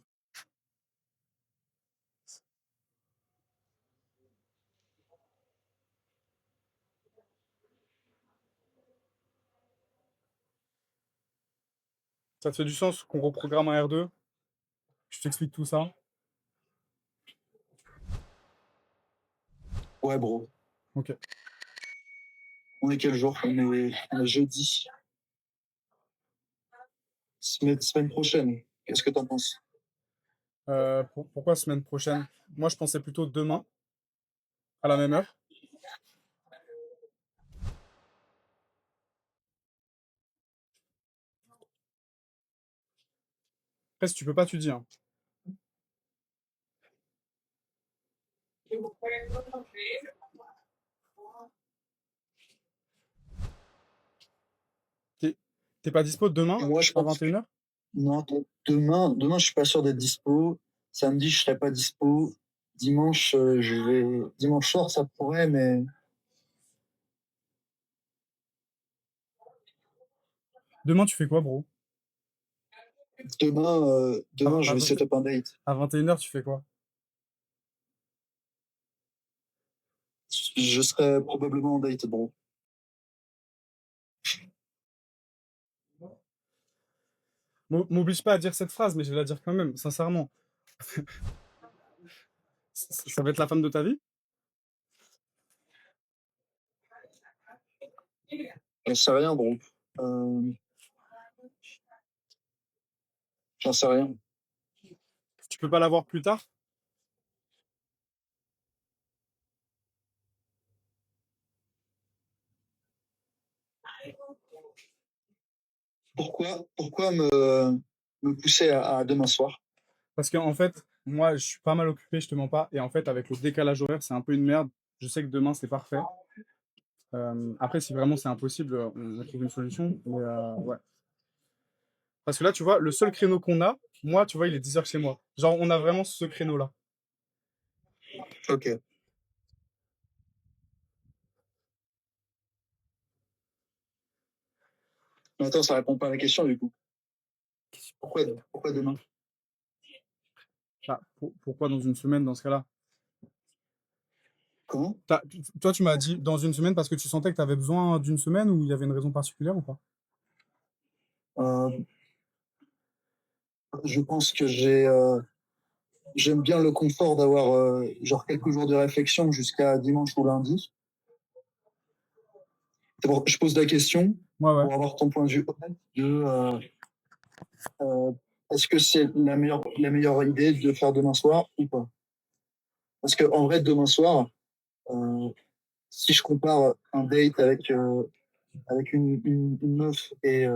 Ça te fait du sens qu'on reprogramme un R2? Je t'explique tout ça. Ouais, bro. Ok. On est quel jour? On est jeudi. Semaine prochaine. Qu'est-ce que t'en penses? Pourquoi semaine prochaine? Moi, je pensais plutôt demain, à la même heure. Après, si tu peux pas, tu dis, hein. T'es t'es pas dispo demain Moi, je à pense que 21h? non, demain, je suis pas sûr d'être dispo. Samedi, je serai pas dispo. Dimanche, dimanche soir, ça pourrait, mais Demain, tu fais quoi, bro? demain, À, je à vais 20 set up un date. à 21h, tu fais quoi? Je serai probablement en date, bro. M'oblige pas à dire cette phrase, mais je vais la dire quand même, sincèrement. Ça va être la femme de ta vie? J'en sais rien, bro. Euh, J'en sais rien. Tu peux pas la voir plus tard? Pourquoi me pousser à demain soir? Parce qu'en fait, moi, je suis pas mal occupé, je te mens pas. Et en fait, avec le décalage horaire, c'est un peu une merde. Je sais que demain, c'est parfait. Après, si vraiment c'est impossible, on trouve une solution. Mais ouais. Parce que là, tu vois, le seul créneau qu'on a, moi, tu vois, il est 10h chez moi. Genre, on a vraiment ce créneau-là. Ok. Mais attends, ça répond pas à la question, du coup. Pourquoi, pourquoi demain? Ah, pourquoi dans une semaine dans ce cas-là? Comment? Toi, tu m'as dit dans une semaine parce que tu sentais que tu avais besoin d'une semaine ou il y avait une raison particulière ou pas? Euh, je pense que j'aime bien le confort d'avoir genre quelques jours de réflexion jusqu'à dimanche ou lundi. D'abord, je pose la question Ouais, ouais. pour avoir ton point de vue honnête de euh, est-ce que c'est la meilleure idée de faire demain soir ou pas? Parce que en vrai, demain soir, euh, si je compare un date avec une meuf et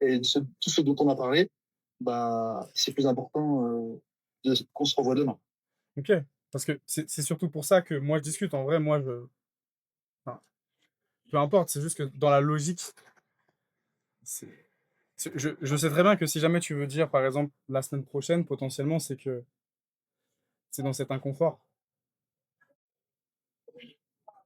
tout ce dont on a parlé, bah c'est plus important qu'on se revoie demain. Ok. Parce que c'est surtout pour ça que moi je discute. En vrai, moi je. Enfin, peu importe, c'est juste que dans la logique, c'est- je sais très bien que si jamais tu veux dire, par exemple, la semaine prochaine, potentiellement, c'est que c'est dans cet inconfort.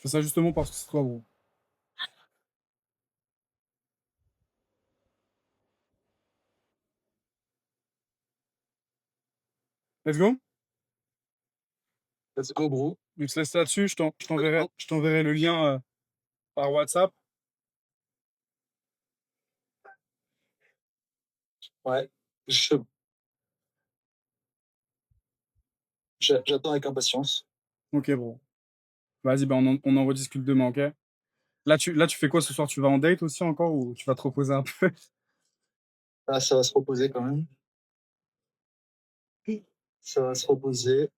fais ça justement parce que c'est toi, gros. Let's go. Let's go, bro. On se laisse là-dessus. Je t'enverrai le lien par WhatsApp. Ouais. J'attends avec impatience. Ok, bro. Vas-y, bah, on en rediscute demain, ok? Là, tu fais quoi ce soir? Tu vas en date aussi encore ou tu vas te reposer un peu? Ah, ça va se reposer quand même. Ça va se reposer.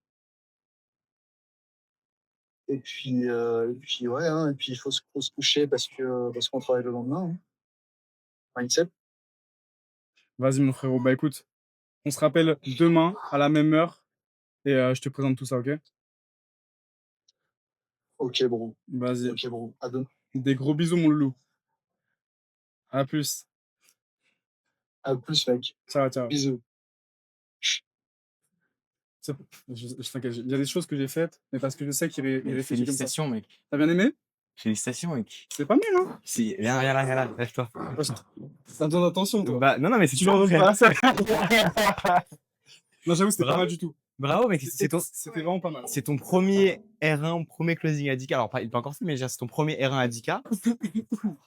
Et puis ouais, hein, et puis il faut se coucher parce qu'on travaille le lendemain. Hein. Mindset. Vas-y, mon frérot. Bah écoute, on se rappelle demain à la même heure et je te présente tout ça, ok? Ok, bro. Vas-y. Ok, bro. À demain. Des gros bisous, mon loulou. À plus. À plus, mec. Ciao, ciao. Bisous. C'est- je t'inquiète, il y a des choses que j'ai faites, mais parce que je sais qu'il il réfléchit comme ça. Félicitations, mec. T'as bien aimé? Félicitations, mec. C'est pas mal, hein? Si, viens là, lève-toi. T'as besoin d'attention, toi. Bah, non, mais c'est Tu leur toujours donnes pas vrai. assez. Non, j'avoue, c'était pas Bravo. mal du tout. Bravo, mec. C'était vraiment pas mal. C'est ton premier R1, premier closing à 10K. Alors, il n'est pas encore fait, mais déjà, c'est ton premier R1 à 10K.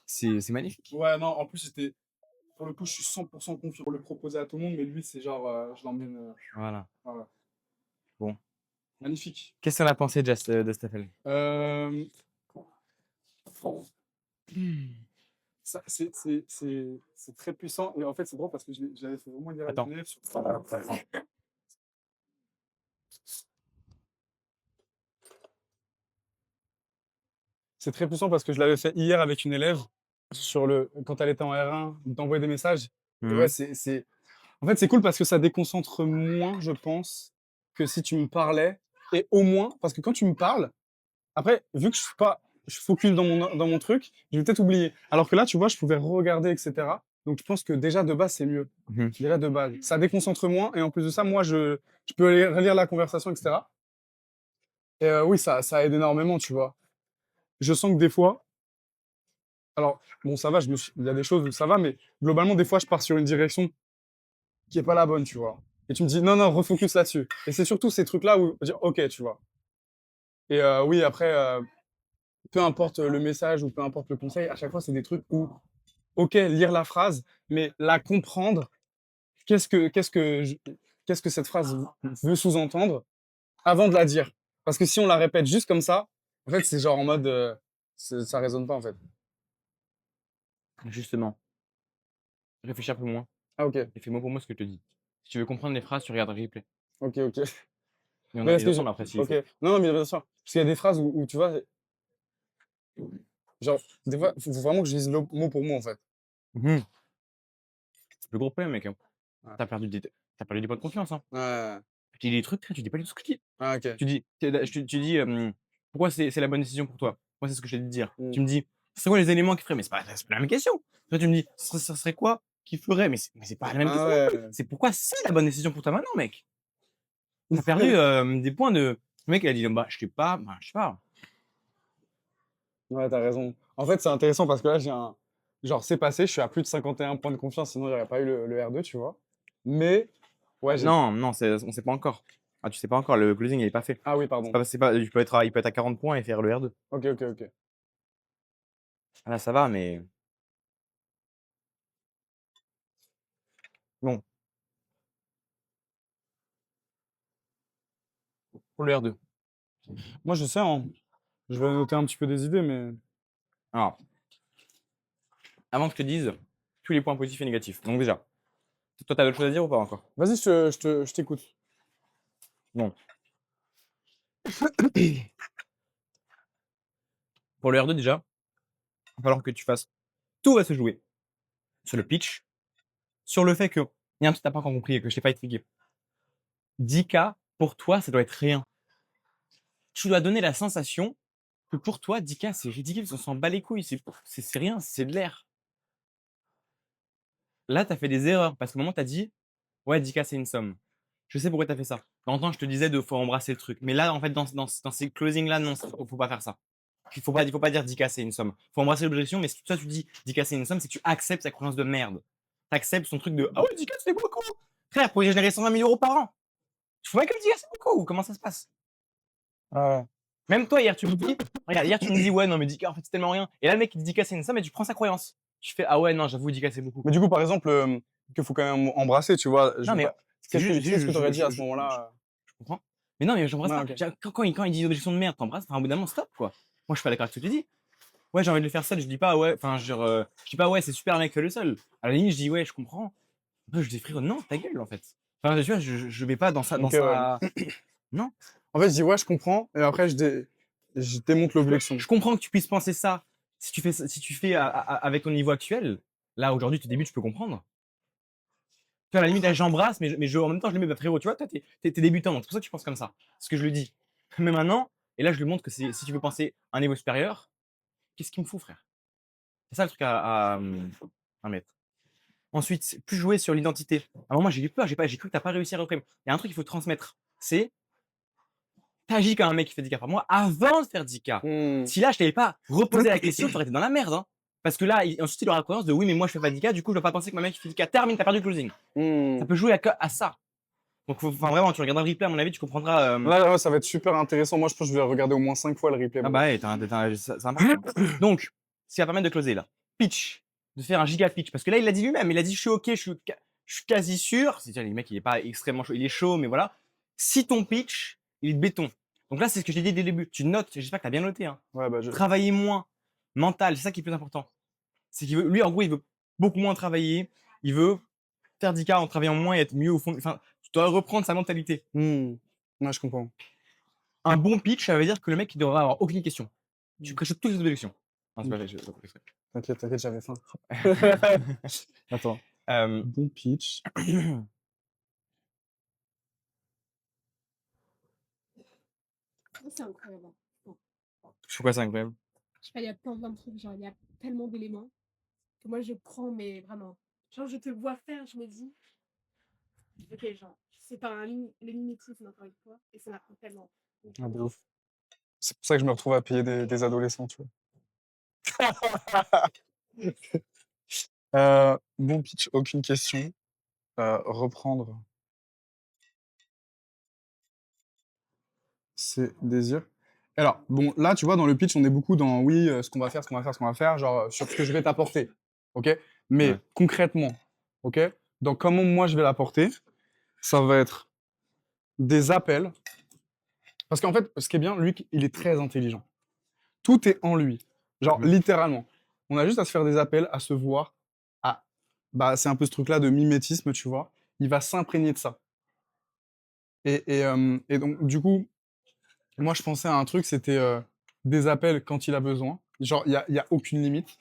C'est magnifique. Ouais, non, en plus, pour le coup, je suis 100% confiant pour le proposer à tout le monde, mais lui, c'est genre, je l'emmène. Voilà. Voilà. Bon. Magnifique. Qu'est-ce qu'on a pensé de cette affaire? Ça, c'est très puissant. Et en fait, c'est drôle parce que j'avais fait vraiment une erreur Attends. de élève sur. C'est très puissant parce que je l'avais fait hier avec une élève quand elle était en R1, d'envoyer des messages. Et ouais, en fait, c'est cool parce que ça déconcentre moins, je pense, que si tu me parlais. Et au moins, parce que quand tu me parles, après, vu que je focus dans mon truc, je vais peut-être oublier. Alors que là, tu vois, je pouvais regarder, etc. Donc, je pense que déjà, de base, c'est mieux. Mhm. Déjà, de base. Ça déconcentre moins. Et en plus de ça, moi, je peux aller relire la conversation, etc. Et oui, ça aide énormément, tu vois. Je sens que des fois, alors, bon, ça va, il y a des choses où ça va, mais globalement, des fois, je pars sur une direction qui est pas la bonne, tu vois. Et tu me dis, non, non, refocus là-dessus. Et c'est surtout ces trucs-là où dire, ok, tu vois. Et oui, après, peu importe le message ou peu importe le conseil, à chaque fois, c'est des trucs où, ok, lire la phrase, mais la comprendre, qu'est-ce que, qu'est-ce que, je- qu'est-ce que cette phrase veut sous-entendre avant de la dire. Parce que si on la répète juste comme ça, en fait, c'est genre en mode, ça résonne pas, en fait. Justement, réfléchis un peu moins Ah, ok, et fais mot pour moi ce que je te dis. Si tu veux comprendre les phrases, tu regardes le replay. ok. Il y en Mais a, est-ce il que ressemble après si. ok. Non, non, mais bien sûr. Parce qu'il y a des phrases où tu vois, genre, des fois, faut vraiment que je dise le mot pour mot, en fait. Mhm. Le gros problème, mec, hein. Ouais. T'as perdu des points de confiance. Hein. Ouais. Tu dis des trucs, tu dis pas du tout ce que tu dis. Ah, ok. Tu dis, tu dis pourquoi c'est la bonne décision pour toi? Moi, c'est ce que je t'ai dit de dire. Mm. Tu me dis, c'est quoi les éléments qui feraient? Mais c'est pas la même question. Toi, tu me dis, ça serait quoi qui ferait? Mais c'est pas la même question. Ah, ouais. C'est pourquoi c'est la bonne décision pour toi maintenant, mec. T'as perdu des points de. Le mec, il a dit, bah, je sais pas, bah, je sais pas. Ouais, t'as raison. En fait, c'est intéressant parce que là, genre, c'est passé, je suis à plus de 51 points de confiance, sinon il n'y aurait pas eu le R2, tu vois. Mais, ouais, Non, non, on sait pas encore. Ah, tu sais pas encore, le closing, il est pas fait. Ah oui, pardon. Il peut être à 40 points et faire le R2. Ok, ok, ok. Ah, là, ça va, mais. Bon, pour le R2. Moi, je sais, hein. Je vais noter un petit peu des idées, mais. Alors, avant que je te dise tous les points positifs et négatifs. Donc, déjà, toi, t'as d'autres choses à dire ou pas encore? Vas-y, je t'écoute. Bon. Pour le R2, déjà, il va falloir que tu fasses. Tout va se jouer sur le pitch, sur le fait que. Il y a un truc que t'as pas encore compris et que je t'ai pas expliqué. 10K, pour toi, ça doit être rien. Tu dois donner la sensation que pour toi, 10K, c'est ridicule, on s'en bat les couilles, c'est rien, c'est de l'air. Là, tu as fait des erreurs parce qu'au moment, tu as dit, ouais, 10K, c'est une somme. Je sais pourquoi tu as fait ça. Dans le temps, je te disais de faut embrasser le truc. Mais là, en fait, dans ces closings-là, non, faut pas faire ça. Il faut pas dire 10K c'est une somme. Faut embrasser l'objection, mais si toi tu dis 10K c'est une somme, c'est que tu acceptes sa croyance de merde. Tu acceptes son truc de ah ouais, 10K c'est beaucoup. Frère, pour générer 120 000 euros par an, tu fais pas que 10K c'est beaucoup. Comment ça se passe? Ah ouais. Même toi, hier, tu me dis, regarde, hier, tu me dis, ouais, non, mais 10K, en fait, c'est tellement rien. Et là, le mec, il dit 10K, c'est une somme, et tu prends sa croyance. Tu fais, ah ouais, non, j'avoue, 10K, c'est beaucoup. Mais du coup, par exemple, qu'il faut quand même embrasser, tu vois. Non, mais Qu'est-ce juste, que tu aurais dit à ce je moment-là? comprends. Mais non, mais j'embrasse Ouais, pas. ok. Quand il dit des objections de merde, t'embrasses, enfin, au bout d'un moment, stop, quoi. Moi, je suis pas d'accord avec ce que tu dis. Ouais, j'ai envie de le faire seul, je dis pas, ouais, enfin, je dis pas, ouais, c'est super, mec, fais-le seul. À la limite, je dis, ouais, je comprends. Après, je dis, frérot, non, ta gueule, en fait. Enfin, tu vois, je vais pas dans ça, Ok, ouais. Non. En fait, je dis ouais, je comprends, et après, je démonte l'objection. Je comprends que tu puisses penser ça. Si tu fais avec ton niveau actuel, là, aujourd'hui, tu débutes, je peux comprendre. Tu vois, à la limite, là, j'embrasse, en même temps, je lui mets, bah, frérot, tu vois, toi, t'es débutant, donc c'est pour ça que tu penses comme ça. C'est ce que je lui dis. Mais maintenant, et là, je lui montre que si tu veux penser à un niveau supérieur, qu'est-ce qu'il me faut, frère? C'est ça le truc à mettre. Ensuite, plus jouer sur l'identité. À un moment, j'ai eu peur, j'ai cru que t'as pas réussi à reprendre. Il y a un truc qu'il faut transmettre. C'est, t'agis comme un mec qui fait 10K par mois avant de faire 10K. Si là, je t'avais pas reposé la question, tu aurais été dans la merde. Hein. Parce que là, ensuite, il aura la croyance de oui, mais moi, je fais pas 10K, du coup, je dois pas penser que ma mec qui fait 10K termine, t'as perdu le closing. Ça peut jouer à ça. Donc, enfin, vraiment, tu regarderas le replay, à mon avis, tu comprendras. Là, ça va être super intéressant. Moi, je pense que je vais regarder au moins 5 fois le replay. Ah Bro. bah ouais, c'est important. Donc, ce qui va permettre de closer là. Pitch. De faire un giga pitch. Parce que là, il l'a dit lui-même. Il a dit je suis ok, je suis quasi sûr. C'est-à-dire, le mec, il est pas extrêmement chaud. Il est chaud, mais voilà. Si ton pitch, il est de béton. Donc là, c'est ce que j'ai dit dès le début. Tu notes. J'espère que tu as bien noté. Hein. Ouais, bah, Travailler moins. Mental. C'est ça qui est plus important. C'est qu'il veut, lui, en gros, il veut beaucoup moins travailler. Il veut faire 10K en travaillant moins et être mieux au fond. Enfin, tu dois reprendre sa mentalité. Ouais, je comprends. Un bon pitch, ça veut dire que le mec, il devrait avoir aucune question. Tu coches toutes les objections. Non, c'est pas vrai, T'inquiète, j'avais faim. Attends. Bon pitch. C'est incroyable. Bon. Pourquoi c'est incroyable? Je sais pas, il y a plein de trucs, genre, il y a tellement d'éléments que moi, je prends, mais vraiment. Genre, je te vois faire, je me dis, ok, genre, c'est pas le mimétisme, encore une fois, et ça m'apprend tellement. Donc, Ah, de ouf. C'est pour ça que je me retrouve à payer des adolescents, tu vois. Bon pitch, aucune question. Reprendre ses désirs. Alors, bon, là, tu vois, dans le pitch, on est beaucoup dans oui, ce qu'on va faire, genre sur ce que je vais t'apporter. OK? Mais Ouais. concrètement, OK? Donc, comment moi je vais l'apporter, ça va être des appels. Parce qu'en fait, ce qui est bien, lui, il est très intelligent. Tout est en lui. Genre, littéralement. On a juste à se faire des appels, à se voir. Bah, c'est un peu ce truc-là de mimétisme, tu vois. Il va s'imprégner de ça. Et donc, du coup, moi, je pensais à un truc, c'était des appels quand il a besoin. Genre, il y a aucune limite.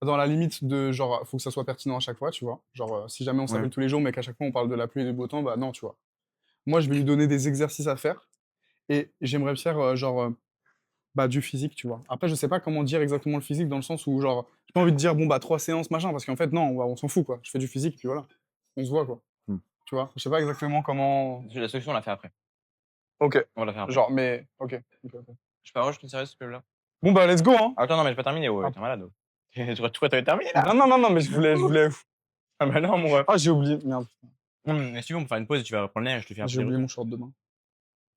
Dans la limite de, genre, faut que ça soit pertinent à chaque fois, tu vois. Genre, si jamais on s'appelle tous les jours, mais qu'à chaque fois on parle de la pluie et du beau temps, bah non, tu vois. Moi, je vais lui donner des exercices à faire. Et j'aimerais faire, bah, du physique, tu vois. Après, je sais pas comment dire exactement le physique, dans le sens où, genre, j'ai pas envie de dire, bon, bah, 3 séances, machin, parce qu'en fait, non, on s'en fout, quoi. Je fais du physique, puis voilà. On se voit, quoi. Tu vois. Je sais pas exactement comment. La solution, on l'a fait après. Ok. On l'a fait après. Genre, mais. Ok. Je sais pas, je te sérieux ce là. Bon, bah, let's go, hein. Attends, non, mais j'ai pas terminé, ouais, Ah. t'es un malade. Tu crois que t'avais terminé là? Non, mais je voulais. Ah bah non, mon ref. Ah, j'ai oublié. Merde. Mais si tu veux, on peut faire une pause et tu vas prendre l'air et je te fais après J'ai les oublié retours. mon short de bain.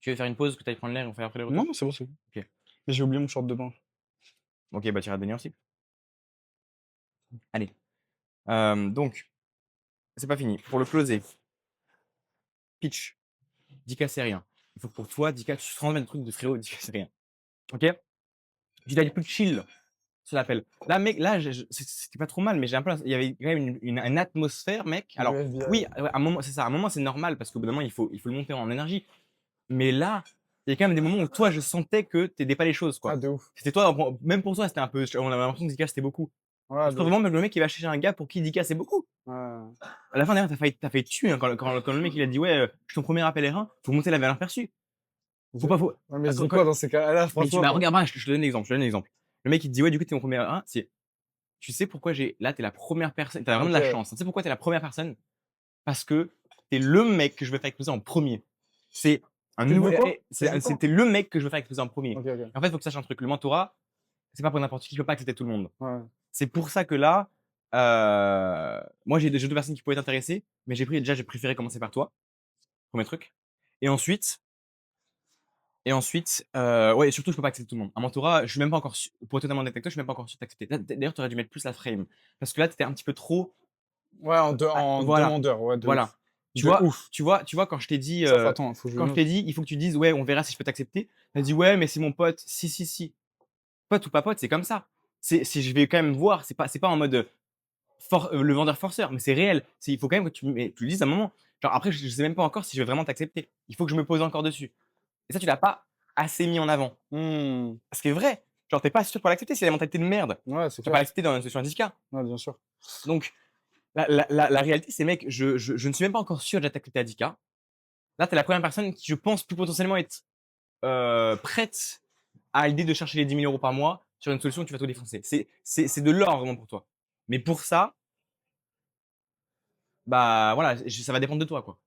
Tu veux faire une pause que t'ailles prendre l'air et on fait après les retours? Non, c'est bon, c'est bon. Ok. Mais j'ai oublié mon short de bain. Ok, bah tu iras te baigner aussi. Allez. Donc, c'est pas fini. Pour le closer, pitch. 10K, c'est rien. Il faut que pour toi, 10K, tu transmets le truc de frérot, 10K, c'est rien. Ok? Tu dois être plus chill sur l'appel. Là, mec, là, c'était pas trop mal, mais j'ai un peu, il y avait quand même une atmosphère, mec. Alors, oui, à un moment, c'est ça. À un moment, c'est normal parce qu'au bout d'un moment, il faut le monter en énergie. Mais là, il y a quand même des moments où toi, je sentais que t'aidais pas les choses, quoi. Ah, de ouf. C'était toi, même pour toi, c'était un peu, on avait l'impression que 10K, c'était beaucoup. Ouais, Parce que vraiment, même le mec, il va chercher un gars pour qui 10K, c'est beaucoup. Ouais. À la fin, d'ailleurs, t'as failli tuer hein, quand le mec, il a dit, ouais, je suis ton premier appel R1, faut monter la valeur perçue. Faut pas, faut. Ouais, mais je Attends, dis quoi dans ces cas-là, Mais franchement? bah, regarde, bah, je te donne l'exemple, Le mec, il te dit, ouais, du coup, t'es mon premier R1, tu sais pourquoi là, t'es la première personne, t'as vraiment de la Ok. chance. Tu sais pourquoi t'es la première personne? Parce que t'es le mec que je vais faire exploser en premier. C'est un Tu nouveau, veux quoi? c'était le mec que je veux faire exploser en premier. Ok. En fait, faut que tu saches un truc. Le mentorat, c'est pas pour n'importe qui, tu peux pas accepter tout le monde. Ouais. C'est pour ça que là, moi, j'ai 2 personnes qui pouvaient t'intéresser, mais j'ai préféré commencer par toi, premier truc. Et ensuite, ouais, surtout, je peux pas accepter tout le monde. Un mentorat, je suis même pas encore sûr, pour être totalement honnête avec toi, je suis même pas encore sûr de t'accepter. D'ailleurs, tu aurais dû mettre plus la frame. Parce que là, tu étais un petit peu trop. Ouais, en Voilà, demandeur, ouais, de voilà. ouf. De ouf. Tu vois, quand je t'ai dit, Ça, attends, faut que je le quand je t'ai note. dit, il faut que tu dises, ouais, on verra si je peux t'accepter. Tu as dit, ouais, mais c'est mon pote. Si, si, si. Pote ou pas pote, c'est comme ça. Je vais quand même voir, c'est pas en mode le vendeur forceur, mais c'est réel. Il faut quand même que tu le dises à un moment. Genre, après, je sais même pas encore si je vais vraiment t'accepter. Il faut que je me pose encore dessus. Et ça, tu l'as pas assez mis en avant. Mmh. Ce qui est vrai. Genre, t'es pas sûr pour l'accepter, c'est la mentalité de merde. Ouais, c'est Tu vas pas clair. l'accepter dans une situation handicap. Ouais, bien sûr. Donc, la réalité, c'est, mec, je ne suis même pas encore sûr de t'accepter à 10K. Là, t'es la première personne qui, je pense, peut potentiellement être prête à l'idée de chercher les 10 000 € par mois sur une solution où tu vas tout défoncer. C'est de l'or vraiment pour toi. Mais pour ça, bah voilà, ça va dépendre de toi, quoi.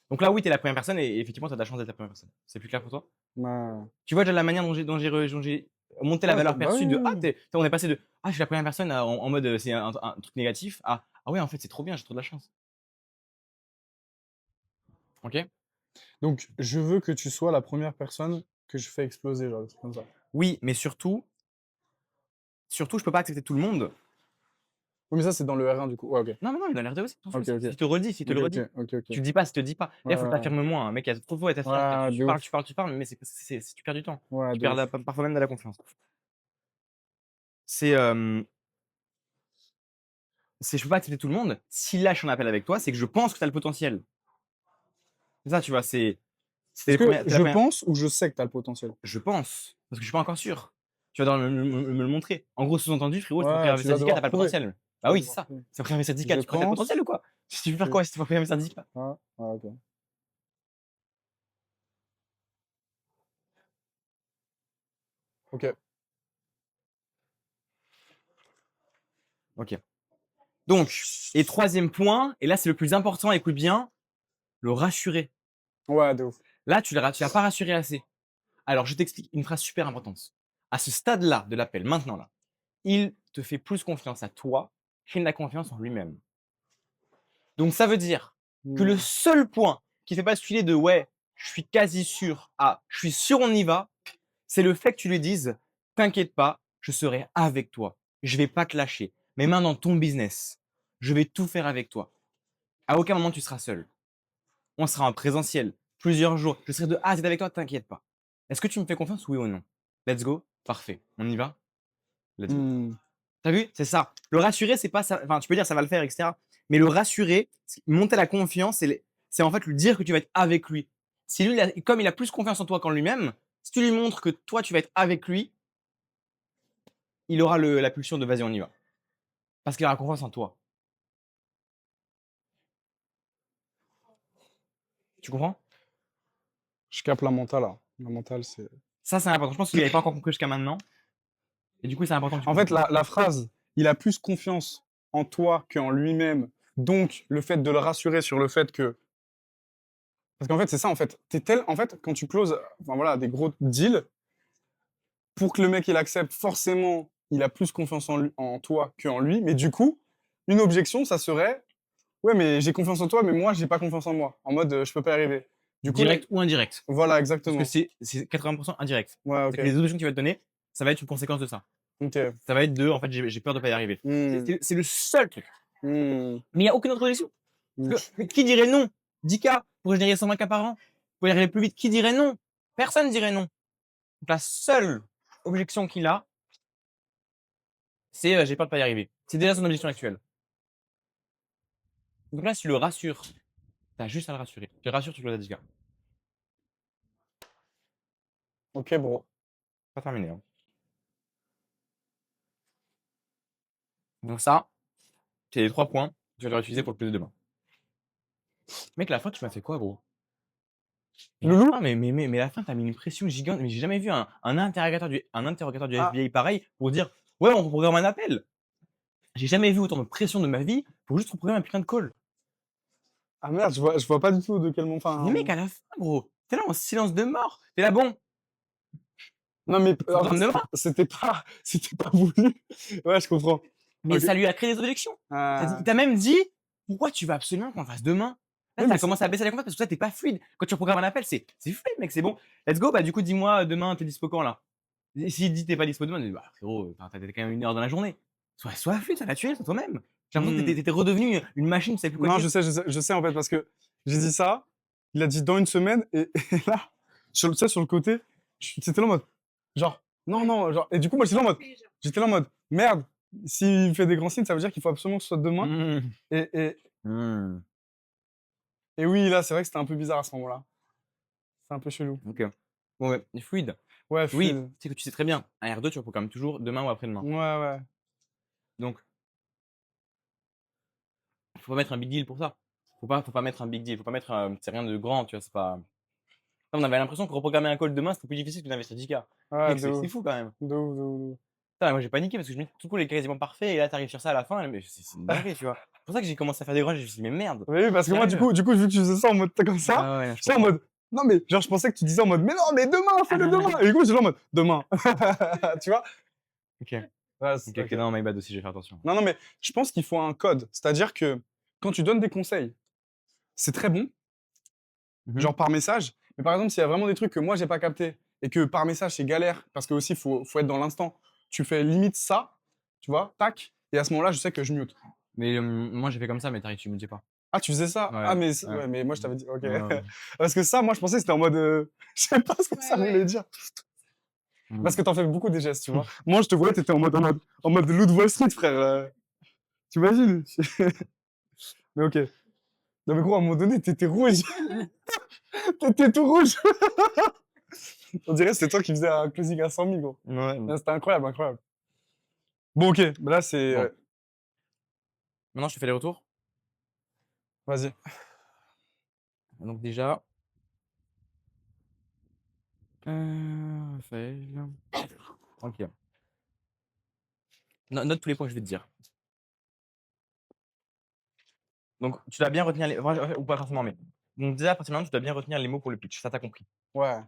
Donc là, oui, tu es la première personne et effectivement, tu as de la chance d'être la première personne. C'est plus clair pour toi? Ouais. Tu vois déjà la manière dont j'ai monté la Ouais, valeur bah perçue oui, de oui, ah, oui. on est passé de ah, je suis la première personne en mode c'est un truc négatif à ah ouais, en fait, c'est trop bien, j'ai trop de la chance. OK? Donc, je veux que tu sois la première personne que je fais exploser, genre, des trucs comme ça. Oui, mais surtout, je peux pas accepter tout le monde. Oui, mais ça, c'est dans le R1, du coup. Ouais, OK. Non, mais non, il a l'air de aussi. OK, OK. Si te redis, si te OK, le OK, redis. OK, OK. Tu le dis pas, si te dis pas. Ouais, Là, faut que ouais, tu affirmes moins, hein. Mec, il y a trop de fois où tu affirmes, ouais, tu de parles, ouf. tu parles, tu parles, mais tu perds du temps. Ouais, Tu de perds ouf. parfois même de la confiance. C'est je peux pas accepter tout le monde. Si là, je suis en appel avec toi, c'est que je pense que tu as le potentiel. C'est ça, tu vois, Est-ce que t'es la je première. pense ou je sais que tu as le potentiel? Je pense, parce que je suis pas encore sûr. Tu vas devoir me le montrer. En gros, sous-entendu, frérot, si tu vas Ouais, faire un tu vas syndicat, t'as devoir pas le prouver. potentiel. Tu Bah vas oui, c'est devoir ça. prouver. Si tu vas faire un syndicat, Je tu crois que t'as le pense potentiel ou quoi? Si tu veux faire que quoi si tu vas faire un syndicat? ah, ah, OK. OK. Ok. Donc, et troisième point, et là, c'est le plus important, écoute bien, le rassurer. Ouais, de ouf. Là, tu l'as pas rassuré assez. Alors, je t'explique une phrase super importante. À ce stade-là de l'appel, maintenant là, il te fait plus confiance à toi qu'il n'a confiance en lui-même. Donc, ça veut dire que le Mmh. seul point qui fait basculer de ouais, je suis quasi sûr à je suis sûr, on y va, c'est le fait que tu lui dises t'inquiète pas, je serai avec toi. Je vais pas te lâcher. Mes mains dans ton business. Je vais tout faire avec toi. À aucun moment tu seras seul. On sera en présentiel plusieurs jours. Je serai de A à Z avec toi, t'inquiète pas. Est-ce que tu me fais confiance, oui ou non? Let's go. Parfait. On y va? Let's go. Mmh. T'as vu? C'est ça. Le rassurer, c'est pas ça. Enfin, tu peux dire ça va le faire, etc. Mais le rassurer, monter la confiance, c'est en fait lui dire que tu vas être avec lui. Si lui, comme il a plus confiance en toi qu'en lui-même, si tu lui montres que toi, tu vas être avec lui, il aura la pulsion de vas-y, on y va. Parce qu'il aura confiance en toi. Tu comprends? Je capte la mentale, là. La mentale, c'est Ça, c'est important. Je pense qu'il n'avait pas encore compris jusqu'à maintenant. Et du coup, c'est important que tu en fait, comprennes. la phrase, il a plus confiance en toi qu'en lui-même. Donc, le fait de le rassurer sur le fait que parce qu'en fait, c'est ça, en fait. En fait, quand tu closes, enfin voilà, des gros deals, pour que le mec il accepte, forcément, il a plus confiance en toi qu'en lui. Mais du coup, une objection, ça serait, ouais, mais j'ai confiance en toi, mais moi, j'ai pas confiance en moi. En mode, je peux pas y arriver. Du coup, là, Direct ou indirect. voilà, Parce que exactement. c'est 80% indirect. Ouais, C'est que ok. les options qu'il va te donner, ça va être une conséquence de ça. Ok. Ça va être de, en fait, j'ai peur de pas y arriver. Hmm. C'est le seul truc. Hmm. Mais il n'y a aucune autre solution. Hmm. Parce que, mais qui dirait non? 10K pour générer 120K par an? Pour y arriver plus vite, qui dirait non? Personne dirait non. Donc la seule objection qu'il a, c'est j'ai peur de pas y arriver. C'est déjà son objection actuelle. Donc là, si tu le rassures, t'as juste à le rassurer. Tu le rassures, tu le 10K. Ok, bro. Pas terminé. Hein. Donc ça, c'est les 3 points. Je vais les réutiliser pour le plus de demain. Mec, la fin, tu m'as fait quoi, gros? Loulou? Mais la fin, t'as mis une pression gigante. Mais j'ai jamais vu un interrogateur du Ah. FBI pareil pour dire ouais, on programme un appel. J'ai jamais vu autant de pression de ma vie pour juste programmer un putain de call. Ah merde, je vois pas du tout de quel moment. Mais mec, à la fin, gros, t'es là en silence de mort. T'es là, bon. Non, mais Faut pas me demander. c'était pas voulu. Ouais, je comprends. Mais Ok. ça lui a créé des objections. Ah. Il t'a même dit: «Pourquoi tu veux absolument qu'on le fasse demain?» Là, Oui, tu mais as commencé à baisser la confiance parce que toi, tu es pas fluide. Quand tu reprogrammes un appel, c'est fluide, mec, c'est bon. Let's go, bah, du coup, dis-moi demain, tu es dispo quand là? Et s'il dit: «Tu es pas dispo demain», tu dis: «Bah, frérot, enfin, tu as quand même 1 heure dans la journée». Sois fluide, sois naturel, sois toi-même. J'ai l'impression que tu Mmh. étais redevenu une machine, tu savais plus quoi Non, dire. je sais en fait parce que j'ai dit ça, il a dit dans une semaine et et là, tu sais, sur le côté, c'était là en mode, genre, non, Ouais. non, genre et du coup, moi, Fais genre. j'étais là en mode: «Merde, s'il fait des grands signes, ça veut dire qu'il faut absolument que ce soit demain» Mmh. et et Mmh. et oui, là, c'est vrai que c'était un peu bizarre à ce moment-là. C'est un peu chelou. OK. Bon, ouais, fluide. Ouais, Oui, fluide. tu sais que tu sais très bien, un R2, tu reprogrammes toujours demain ou après-demain. Ouais, ouais. Donc, faut pas mettre un big deal pour ça. Faut pas mettre un big deal, faut pas mettre, c'est rien de grand, tu vois? C'est pas on avait l'impression que reprogrammer un call demain, c'était plus difficile que d'investir 10 K. Ouais, Mec, de c'est ouf, fou quand même. de ouf, de ouf, de ouf. Putain, moi j'ai paniqué parce que je me dis tout le coup est quasiment parfait et là tu arrives sur ça à la fin, mais c'est une dinguerie, tu vois? C'est pour ça que j'ai commencé à faire des runs, je me suis dit: «Mais merde, Oui, parce que moi, sérieux?» du coup, vu que tu faisais ça en mode comme ça, Ah ouais, je j'étais en comprends. mode, non, mais genre, je pensais que tu disais en mode, mais non, mais demain, fais-le demain. Et du coup, j'étais là en mode, demain. Tu vois? OK. Ouais, OK, ok. non, my bad aussi, je vais faire attention. Non, non, mais je pense qu'il faut un code. C'est-à-dire que quand tu donnes des conseils, c'est très bon, Mmh. genre par message. Mais par exemple, s'il y a vraiment des trucs que moi, j'ai pas capté et que par message, c'est galère, parce que aussi, faut être dans l'instant, tu fais limite ça, tu vois, tac, et à ce moment-là, je sais que je mute. Mais, moi j'ai fait comme ça, mais tu me dis pas. Ah, tu faisais ça? Ah, Ouais, mais, ouais. ouais, mais moi, je t'avais dit, ok. Ouais, ouais. Parce que ça, moi, je pensais que c'était en mode, je sais pas ce que ça Ouais, voulait ouais. dire. Mmh. Parce que t'en fais beaucoup des gestes, tu vois. Moi, je te voyais, t'étais en mode loup de Wall Street, frère. Tu imagines? Mais ok. Non, mais gros, à un moment donné, t'étais rouge. T'étais tout rouge. On dirait que c'était toi qui faisais un closing à 100 000, gros. Ouais, Non, c'était incroyable, incroyable. Bon, ok. Bah là, c'est. bon, maintenant je te fais les retours. Vas-y. Donc déjà, Raphaël. OK. Note tous les points que je vais te dire. Donc tu dois bien retenir les ou pas forcément, mais donc déjà, à partir de maintenant, tu dois bien retenir les mots pour le pitch. Ça, tu as compris. Ouais.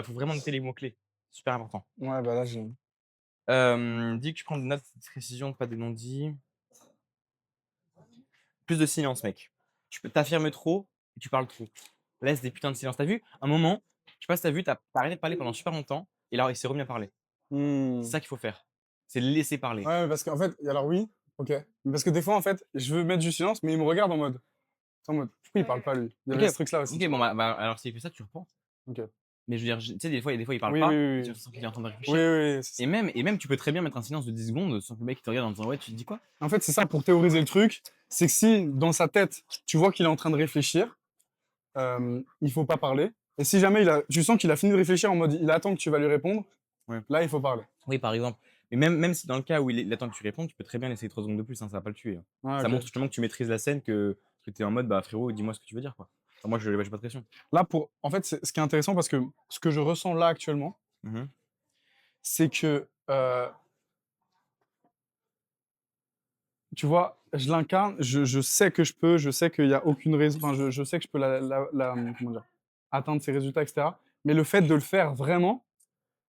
Faut vraiment noter les mots-clés. Super important. Ouais, bah là, j'ai. Dis que tu prends des notes de précision, pas des non-dits. Plus de silence, mec. Tu affirmes trop et tu parles trop. Laisse des putains de silence. Tu as vu? Un moment, je sais pas si tu as vu, tu as arrêté de parler pendant super longtemps et là, il s'est remis à parler. C'est Hmm. ça qu'il faut faire. C'est le laisser parler. Ouais, parce qu'en fait, alors oui, ok. Mais parce que des fois, en fait, je veux mettre du silence, mais il me regarde en mode, pourquoi il parle Ouais. pas lui? Il y OK, avait ce truc-là aussi. OK, Tu bon, vois. alors s'il fait ça, tu reprends. Ok. Mais je veux dire, tu sais, des fois, il parle Oui, oui, pas oui. et tu Oui, sens qu'il est en train de oui, réfléchir. oui, oui, c'est ça. Et même, tu peux très bien mettre un silence de 10 secondes sans que le mec il te regarde en disant: «Ouais, tu te dis quoi?» En fait, c'est ça pour théoriser le truc. C'est que si dans sa tête, tu vois qu'il est en train de réfléchir, il faut pas parler. Et si jamais tu sens qu'il a fini de réfléchir en mode il attend que tu vas lui répondre, Ouais. là, il faut parler. Oui, par exemple. Mais même si dans le cas où il attend que tu répondes, tu peux très bien laisser 3 secondes de plus, hein, ça va pas le tuer, hein. Ouais, Ça ok. montre justement que tu maîtrises la scène, que tu es en mode: «Bah, frérot, dis-moi ce que tu veux dire, quoi». Enfin, moi, j'ai pas de pression. Là, en fait, ce qui est intéressant parce que ce que je ressens là actuellement, Mmh. c'est que, tu vois, je l'incarne, je sais que je peux, je sais qu'il y a aucune raison, enfin, je sais que je peux comment dire, atteindre ces résultats, etc. Mais le fait de le faire vraiment,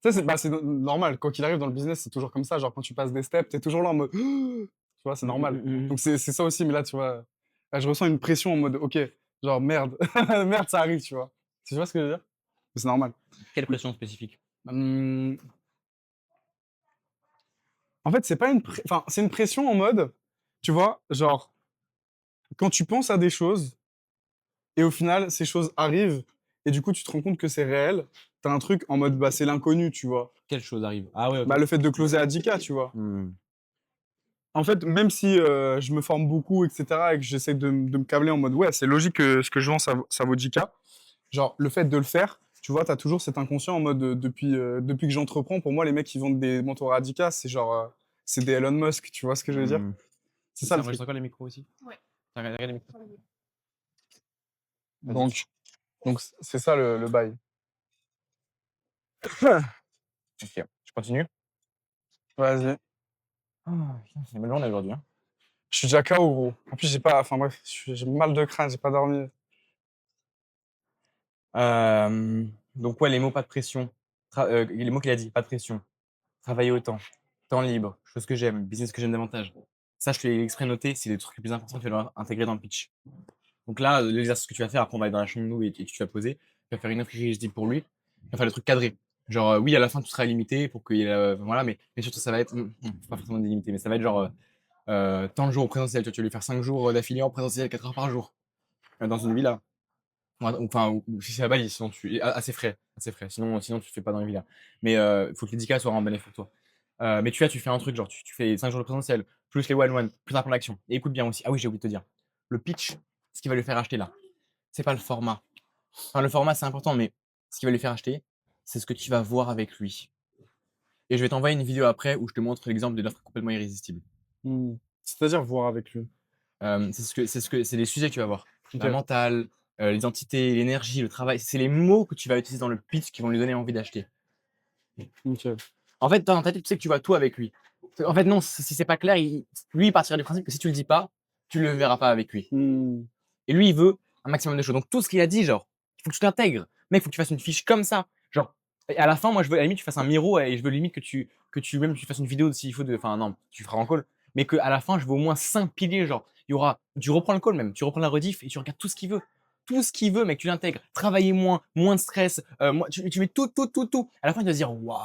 ça, c'est normal. Quoi qu'il arrive dans le business, c'est toujours comme ça. Genre, quand tu passes des steps, tu es toujours là en mode, tu vois, c'est Mmh, mmh, normal. mmh, mmh. Donc, c'est ça aussi. Mais là, tu vois, là, je ressens une pression en mode, ok, genre, merde, merde, ça arrive, tu vois. Tu vois ce que je veux dire? C'est normal. Quelle pression spécifique? Hum, En fait, c'est pas enfin, c'est une pression en mode, tu vois, genre, quand tu penses à des choses et au final, ces choses arrivent et du coup, tu te rends compte que c'est réel, t'as un truc en mode, bah, c'est l'inconnu, tu vois. Quelle chose arrive? Ah ouais, Bah, OK. le fait de closer à 10K, tu vois. Mmh. En fait, même si je me forme beaucoup, etc., et que j'essaie de me câbler en mode, ouais, c'est logique que ce que je vends, ça vaut 10K, genre, le fait de le faire, tu vois, t'as toujours cet inconscient en mode, depuis que j'entreprends, pour moi, les mecs qui vendent des mentors à 10K, c'est genre, c'est des Elon Musk, tu vois ce que je veux dire? Mmh. C'est ça Ça le truc. enregistre encore les micros aussi? Ouais. Regarde les micros. Sur le- Vas-y. Donc, c'est ça le bail. OK. Je continue? Vas-y. Ah putain, c'est une bonne journée aujourd'hui, hein. Je suis déjà KO, gros. En plus, j'ai pas, enfin bref, j'ai mal de crâne, j'ai pas dormi. Donc ouais, les mots, pas de pression. Les mots qu'il a dit, pas de pression, travailler autant, temps libre, chose que j'aime, business que j'aime davantage. Ça, je te l'ai exprès noté, c'est les trucs les plus importants que tu vas intégrer dans le pitch. Donc là, l'exercice que tu vas faire, après on va aller dans la chambre de nous et tu vas poser, tu vas faire une offre irrésistible pour lui, tu vas faire le truc cadré. Genre, oui, à la fin, tout sera limité pour qu'il y ait, voilà, mais surtout, ça va être, pas forcément délimité, mais ça va être genre, tant de jours au présentiel, tu vois, tu vas lui faire 5 jours d'affilée en présentiel, 4 heures par jour, dans une villa. Enfin, ou si c'est à Bali, sinon assez frais, assez frais. Sinon, tu fais pas dans les villas. Mais il faut que les 10K soient en bénéfice pour toi. Mais tu fais un truc, genre, tu fais 5 jours de présentiel, plus les one-one, plus un plan d'action. Et écoute bien aussi. Ah oui, j'ai oublié de te dire. Le pitch, ce qui va lui faire acheter là, c'est pas le format. Enfin, le format, c'est important, mais ce qui va lui faire acheter, c'est ce que tu vas voir avec lui. Et je vais t'envoyer une vidéo après où je te montre l'exemple de l'offre complètement irrésistible. C'est-à-dire voir avec lui. C'est les sujets que tu vas voir. Ok. La mentale, l'identité, l'énergie, le travail. C'est les mots que tu vas utiliser dans le pitch qui vont lui donner envie d'acheter. Ok. En fait, dans ta tête, tu sais que tu vas tout avec lui. En fait, non, si c'est pas clair, lui, il partira du principe que si tu le dis pas, tu le verras pas avec lui. Et lui, il veut un maximum de choses. Donc, tout ce qu'il a dit, genre, il faut que tu t'intègres. Mec, il faut que tu fasses une fiche comme ça. Genre, et à la fin, moi, je veux à la limite, tu fasses un miro et je veux limite même tu fasses une vidéo s'il faut enfin, non, tu feras en call. Mais qu'à la fin, je veux au moins 5 piliers. Genre, il y aura, tu reprends le call même, tu reprends la rediff et tu regardes tout ce qu'il veut. Tout ce qu'il veut, mec, tu l'intègres. Travailler moins de stress. Tu mets tout, tout, tout, tout. À la fin, il va se dire, waouh.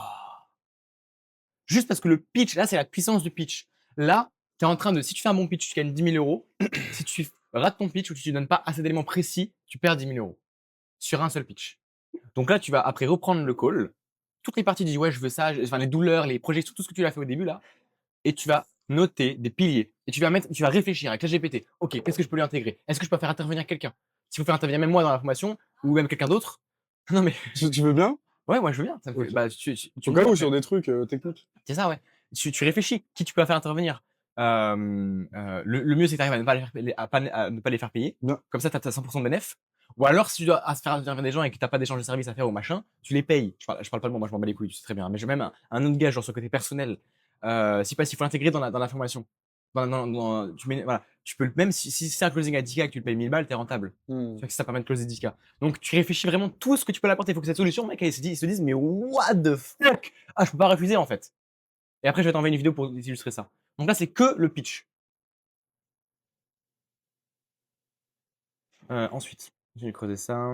Juste parce que le pitch, là, c'est la puissance du pitch. Là, tu es en train de, si tu fais un bon pitch, tu gagnes 10 000 euros. Si tu rates ton pitch ou tu ne donnes pas assez d'éléments précis, tu perds 10 000 euros sur un seul pitch. Donc là, tu vas après reprendre le call. Toutes les parties disent ouais, je veux ça, enfin les douleurs, les projections, tout ce que tu as fait au début là, et tu vas noter des piliers. Et tu vas réfléchir avec la GPT. Ok, qu'est-ce que je peux lui intégrer? Est-ce que je peux faire intervenir quelqu'un? S'il faut faire intervenir même moi dans la formation ou même quelqu'un d'autre? Non mais Tu veux bien? ouais, moi je veux bien. Ça me fait- Ok. bah, tu Au me cas dis où, après. sur des trucs techniques. C'est ça, ouais. Tu réfléchis, qui tu peux faire intervenir. Le mieux, c'est que tu arrives à ne pas les faire payer. Bien. Comme ça, tu as 100% de bénéf. Ou alors, si tu dois faire intervenir des gens et que tu n'as pas d'échange de service à faire ou machin, tu les payes. Je parle pas de moi je m'en bats les couilles, tu sais très bien. Mais j'ai même un autre gars, genre sur le côté personnel. S'il faut l'intégrer dans la formation. Voilà. Tu peux, même si c'est un closing à 10K et que tu le payes 1000 balles, tu es rentable. Tu vois que ça permet de closer 10K. Donc, tu réfléchis vraiment tout ce que tu peux l'apporter. Il faut que cette solution, mec, ils se disent, mais what the fuck? Ah, je peux pas refuser en fait. Et après, je vais t'envoyer une vidéo pour illustrer ça. Donc là, c'est que le pitch. Ensuite, je vais creuser ça.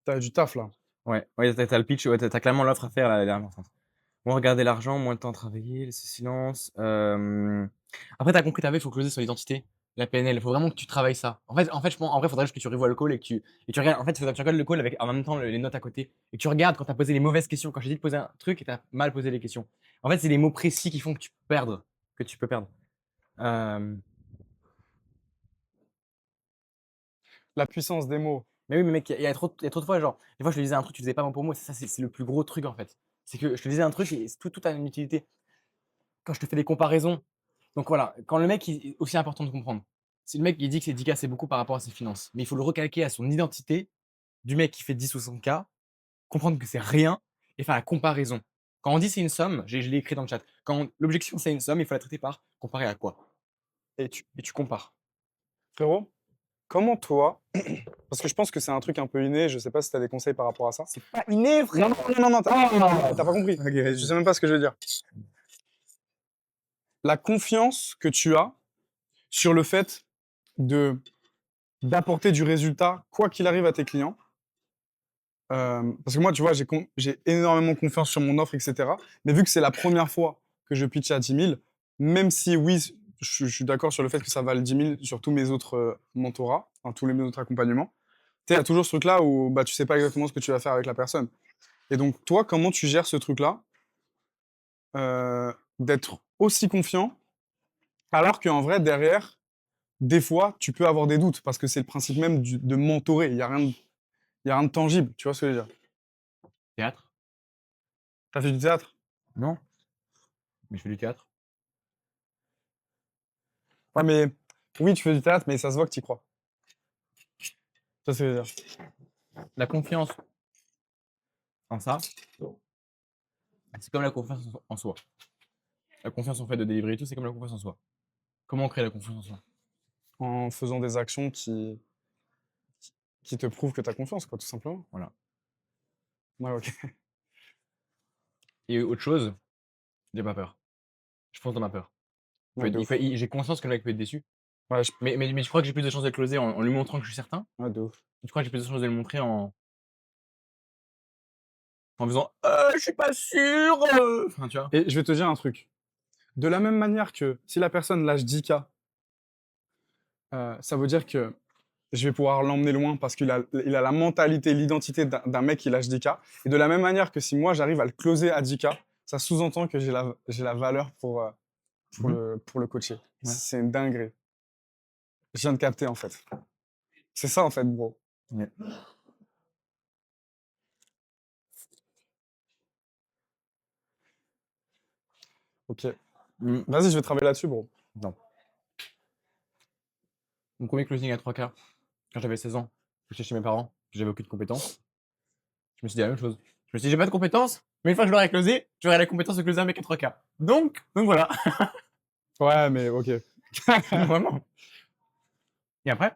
T'as du taf là. Ouais, t'as le pitch, ouais, t'as clairement l'offre à faire, là, elle est importante. Moins regarder l'argent, moins le temps à travailler, laisser silence. Après, t'as compris, il faut closer sur l'identité, la PNL. Il faut vraiment que tu travailles ça. En fait, en vrai, il faudrait juste que tu revoies le call et tu regardes. En fait, il faudrait que tu regardes le call avec en même temps les notes à côté. Et que tu regardes quand t'as posé les mauvaises questions. Quand je t'ai dit de poser un truc et t'as mal posé les questions. En fait, c'est les mots précis qui font que tu peux perdre. Euh, La puissance des mots. Mais oui, mais mec, il y a trop de fois, genre, des fois, je te disais un truc, tu faisais pas mot pour mot. C'est le plus gros truc, en fait. C'est que je te disais un truc et tout a une utilité. Quand je te fais des comparaisons. Donc voilà, quand le mec, aussi important de comprendre. Si le mec, il dit que c'est 10K, c'est beaucoup par rapport à ses finances. Mais il faut le recalquer à son identité du mec qui fait 10 ou 100K, comprendre que c'est rien et faire la comparaison. Quand on dit c'est une somme, je l'ai écrit dans le chat. Quand l'objection c'est une somme, il faut la traiter par comparer à quoi? Et tu compares. Frérot, comment toi, parce que je pense que c'est un truc un peu inné, je sais pas si t'as des conseils par rapport à ça. C'est pas inné, frère! Non, t'as pas compris. Je sais même pas ce que je veux dire. La confiance que tu as sur le fait de d'apporter du résultat, quoi qu'il arrive à tes clients. Parce que moi, tu vois, j'ai énormément confiance sur mon offre, etc. Mais vu que c'est la première fois que je pitch à 10 000, même si oui, je suis d'accord sur le fait que ça vale 10 000 sur tous mes autres mentorats, enfin, tous mes autres accompagnements, tu sais, il y a toujours ce truc-là où bah, tu sais pas exactement ce que tu vas faire avec la personne. Et donc, toi, comment tu gères ce truc-là d'être aussi confiant, alors qu'en vrai, derrière, des fois, tu peux avoir des doutes, parce que c'est le principe même de mentorer. Il n'y a rien de tangible, tu vois ce que je veux dire. Théâtre? T'as fait du théâtre? Non, mais je fais du théâtre. Ouais, mais oui, tu fais du théâtre, mais ça se voit que tu y crois. Tu vois ce que je veux dire. La confiance en ça, c'est comme la confiance en soi. La confiance en fait de délivrer et tout, c'est comme la confiance en soi. Comment on crée la confiance en soi? En faisant des actions qui te prouvent que tu as confiance, quoi, tout simplement. Voilà. Ouais, ok. Et autre chose, j'ai pas peur. Je pense dans ma peur. Ouais, de ouf. J'ai conscience que le mec peut être déçu. Ouais, Mais tu crois que j'ai plus de chances de closer en lui montrant que je suis certain? ouais, de ouf. Tu crois que j'ai plus de chances de le montrer en faisant je suis pas sûr Enfin, tu vois? Et je vais te dire un truc. De la même manière que si la personne lâche 10K, ça veut dire que je vais pouvoir l'emmener loin parce il a la mentalité, l'identité d'un mec qui lâche 10K. Et de la même manière que si moi j'arrive à le closer à 10K, ça sous-entend que j'ai la valeur Mhm. pour le coacher. Ouais. C'est une dinguerie. Je viens de capter en fait. C'est ça en fait, bro. Ouais. Ok. Mm. Vas-y, je vais travailler là-dessus, bro. Non. Mon premier closing à 3K, quand j'avais 16 ans, j'étais chez mes parents, j'avais aucune compétence. Je me suis dit la même chose. Je me suis dit, j'ai pas de compétences, mais une fois que je l'aurai closé, j'aurai la compétence de closer un mec à 3K. Donc voilà. Ouais, mais ok. Vraiment. Et après?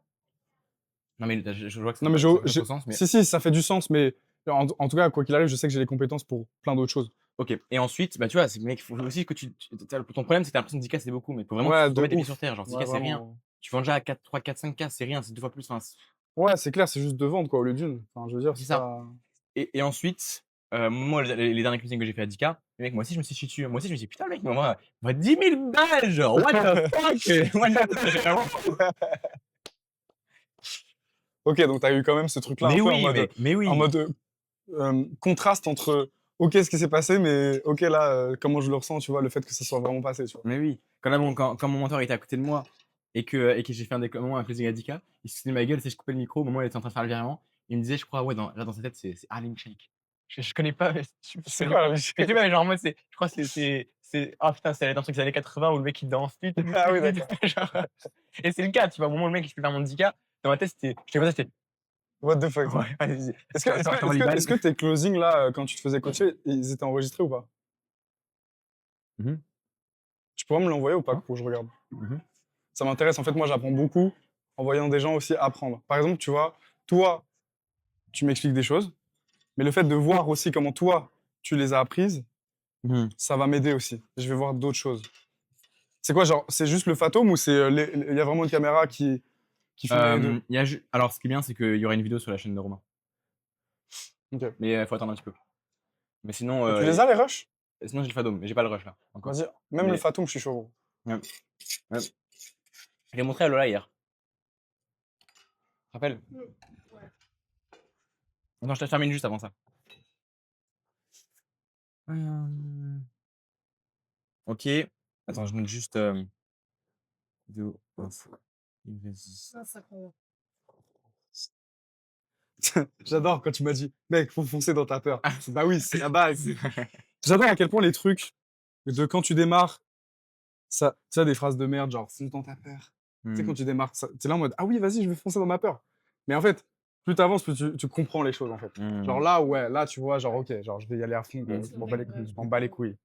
Non, mais je vois que Non, mais ça fait pas trop sens, mais si, ça fait du sens, mais en tout cas, quoi qu'il arrive, je sais que j'ai les compétences pour plein d'autres choses. ok. Et ensuite, bah tu vois, mec, il faut aussi que ton problème, c'est que t'as l'impression que 10K c'est beaucoup, mais il faut vraiment que Ouais, tu de remettes les pieds ouf. sur terre. Genre, Ouais, 10K c'est rien. vraiment. Tu vends déjà à 4, 3, 4, 5K, c'est rien, c'est deux fois plus. Enfin, Ouais, c'est clair, c'est juste de vendre, quoi, au lieu d'une. Enfin, je veux dire, c'est c'est ça. pas. Et ensuite, moi, les derniers closings que j'ai fait à 10K, les mecs, moi aussi, je me suis chié dessus. Moi aussi, je me suis dit, putain, le mec, il m'envoie 10 000 balles, genre, what the fuck? Ok, donc t'as eu quand même ce truc-là un Mais peu oui, mec, mais en oui. mode contraste entre ok, ce qui s'est passé, mais ok, là, comment je le ressens, tu vois, le fait que ça soit vraiment passé, tu vois. Mais oui. Quand mon mentor était à côté de moi et que j'ai fait un déclenchement, un closing à 10K, il se foutait de ma gueule, je coupais le micro au moment où il était en train de faire le virement. Il me disait, je crois, ouais, là, dans sa tête, c'est Harlem Shake. Je connais pas, mais je C'est connais quoi pas. la Mais musique? tu vois, genre, moi, je crois que ah putain, c'est un truc des années 80 où le mec il danse. Ah oui, d'accord. Genre, et c'est le cas, tu vois, au moment où le mec il fait faire mon 10K, dans ma tête, j'étais comme ça, j'étais, What the fuck? ouais, vas-y, Est-ce je t'envoie l'IBAN. que tes closings là, quand tu te faisais coacher, ils étaient enregistrés ou pas? Mhm. Tu pourrais me l'envoyer ou pas Hein. pour que je regarde? Mhm. Ça m'intéresse. En fait, moi, j'apprends beaucoup en voyant des gens aussi apprendre. Par exemple, tu vois, toi, tu m'expliques des choses, mais le fait de voir aussi comment toi, tu les as apprises, Mhm. ça va m'aider aussi. Je vais voir d'autres choses. C'est quoi, genre, c'est juste le Fatum ou il y a vraiment une caméra qui filme les deux? Alors, ce qui est bien, c'est qu'il y aura une vidéo sur la chaîne de Romain. Ok. Mais il faut attendre un petit peu. Mais sinon, Et tu les as, les rushs? sinon j'ai le Fadom, mais j'ai pas le rush là, encore. Vas-y, même le Mais Fatum, je suis chaud. ouais, ouais. Je l'ai montré à Lola hier. Tu te rappelles? Ouais. Non, je te termine juste avant ça. Euh, Ok. Attends, je note juste vidéo off. Vas-y. Ah, ça prend. J'adore quand tu m'as dit, mec, faut foncer dans ta peur. Ah, Bah oui, c'est la base. J'adore à quel point les trucs de quand tu démarres, ça, tu as des phrases de merde, genre, fonce dans ta peur. Tu sais, Hmm. quand tu démarres, t'es là en mode, ah oui, vas-y, je vais foncer dans ma peur. Mais en fait, plus t'avances, plus tu comprends les choses, en fait. Genre Hmm. là, ouais, là, tu vois, genre, ok, genre, je vais y aller à fond, Hmm. je m'en bats je m'en bats les couilles.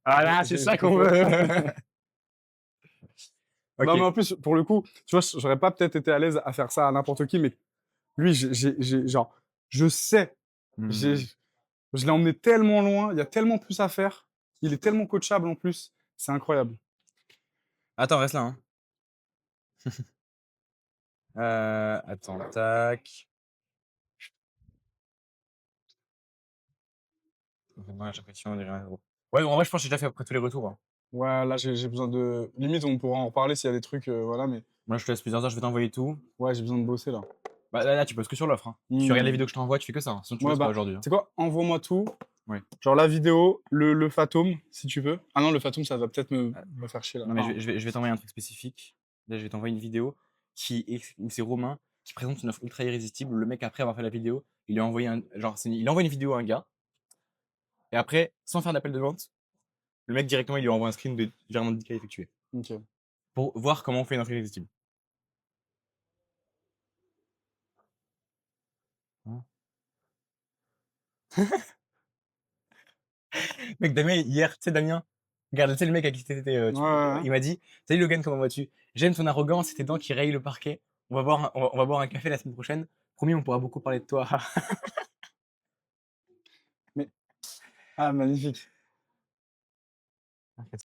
Ah là, c'est ça J'ai qu'on trop veut. peur. Non, mais Ok. en plus, pour le coup, tu vois, j'aurais pas peut-être été à l'aise à faire ça à n'importe qui, mais lui, genre, je sais, j'ai, Hmm. je l'ai emmené tellement loin, il y a tellement plus à faire, il est tellement coachable en plus, c'est incroyable. Attends, reste là. Hein. Attends, tac. Moi, j'ai l'impression de rien. Ouais, en vrai, je pense que j'ai déjà fait après tous les retours. Hein. Ouais, là, j'ai besoin de. Limite, on pourra en reparler s'il y a des trucs, voilà, mais Moi, je te laisse plusieurs heures, je vais t'envoyer tout. ouais, j'ai besoin de bosser là. Bah, là, tu poses que sur l'offre. Hein. Tu regardes les Hmm. vidéos que je t'envoie, tu fais que ça. Hein. Sinon, tu Ouais, bosses pas bah, aujourd'hui. tu Hein. sais quoi, envoie-moi tout. Ouais. Genre la vidéo, le Fatum, si tu veux. Ah non, le Fatum, ça va peut-être Euh, me faire chier là. Non, mais Enfin, je vais t'envoyer un truc spécifique. Là, je vais t'envoyer une vidéo où c'est Romain qui présente une offre ultra irrésistible. Le mec, après avoir fait la vidéo, il lui a envoyé il envoie une vidéo à un gars. Et après, sans faire d'appel de vente, le mec directement, il lui envoie un screen de virement de 10K effectué. ok. Pour voir comment on fait une offre irrésistible. Hein. Mec, Damien, hier, tu sais, Damien, regarde, tu sais, le mec à qui t'étais, Ouais, ouais, ouais. il m'a dit, salut Logan, comment vas-tu? J'aime ton arrogance et tes dents qui rayent le parquet. On va boire un café la semaine prochaine. Promis, on pourra beaucoup parler de toi. Ah, magnifique.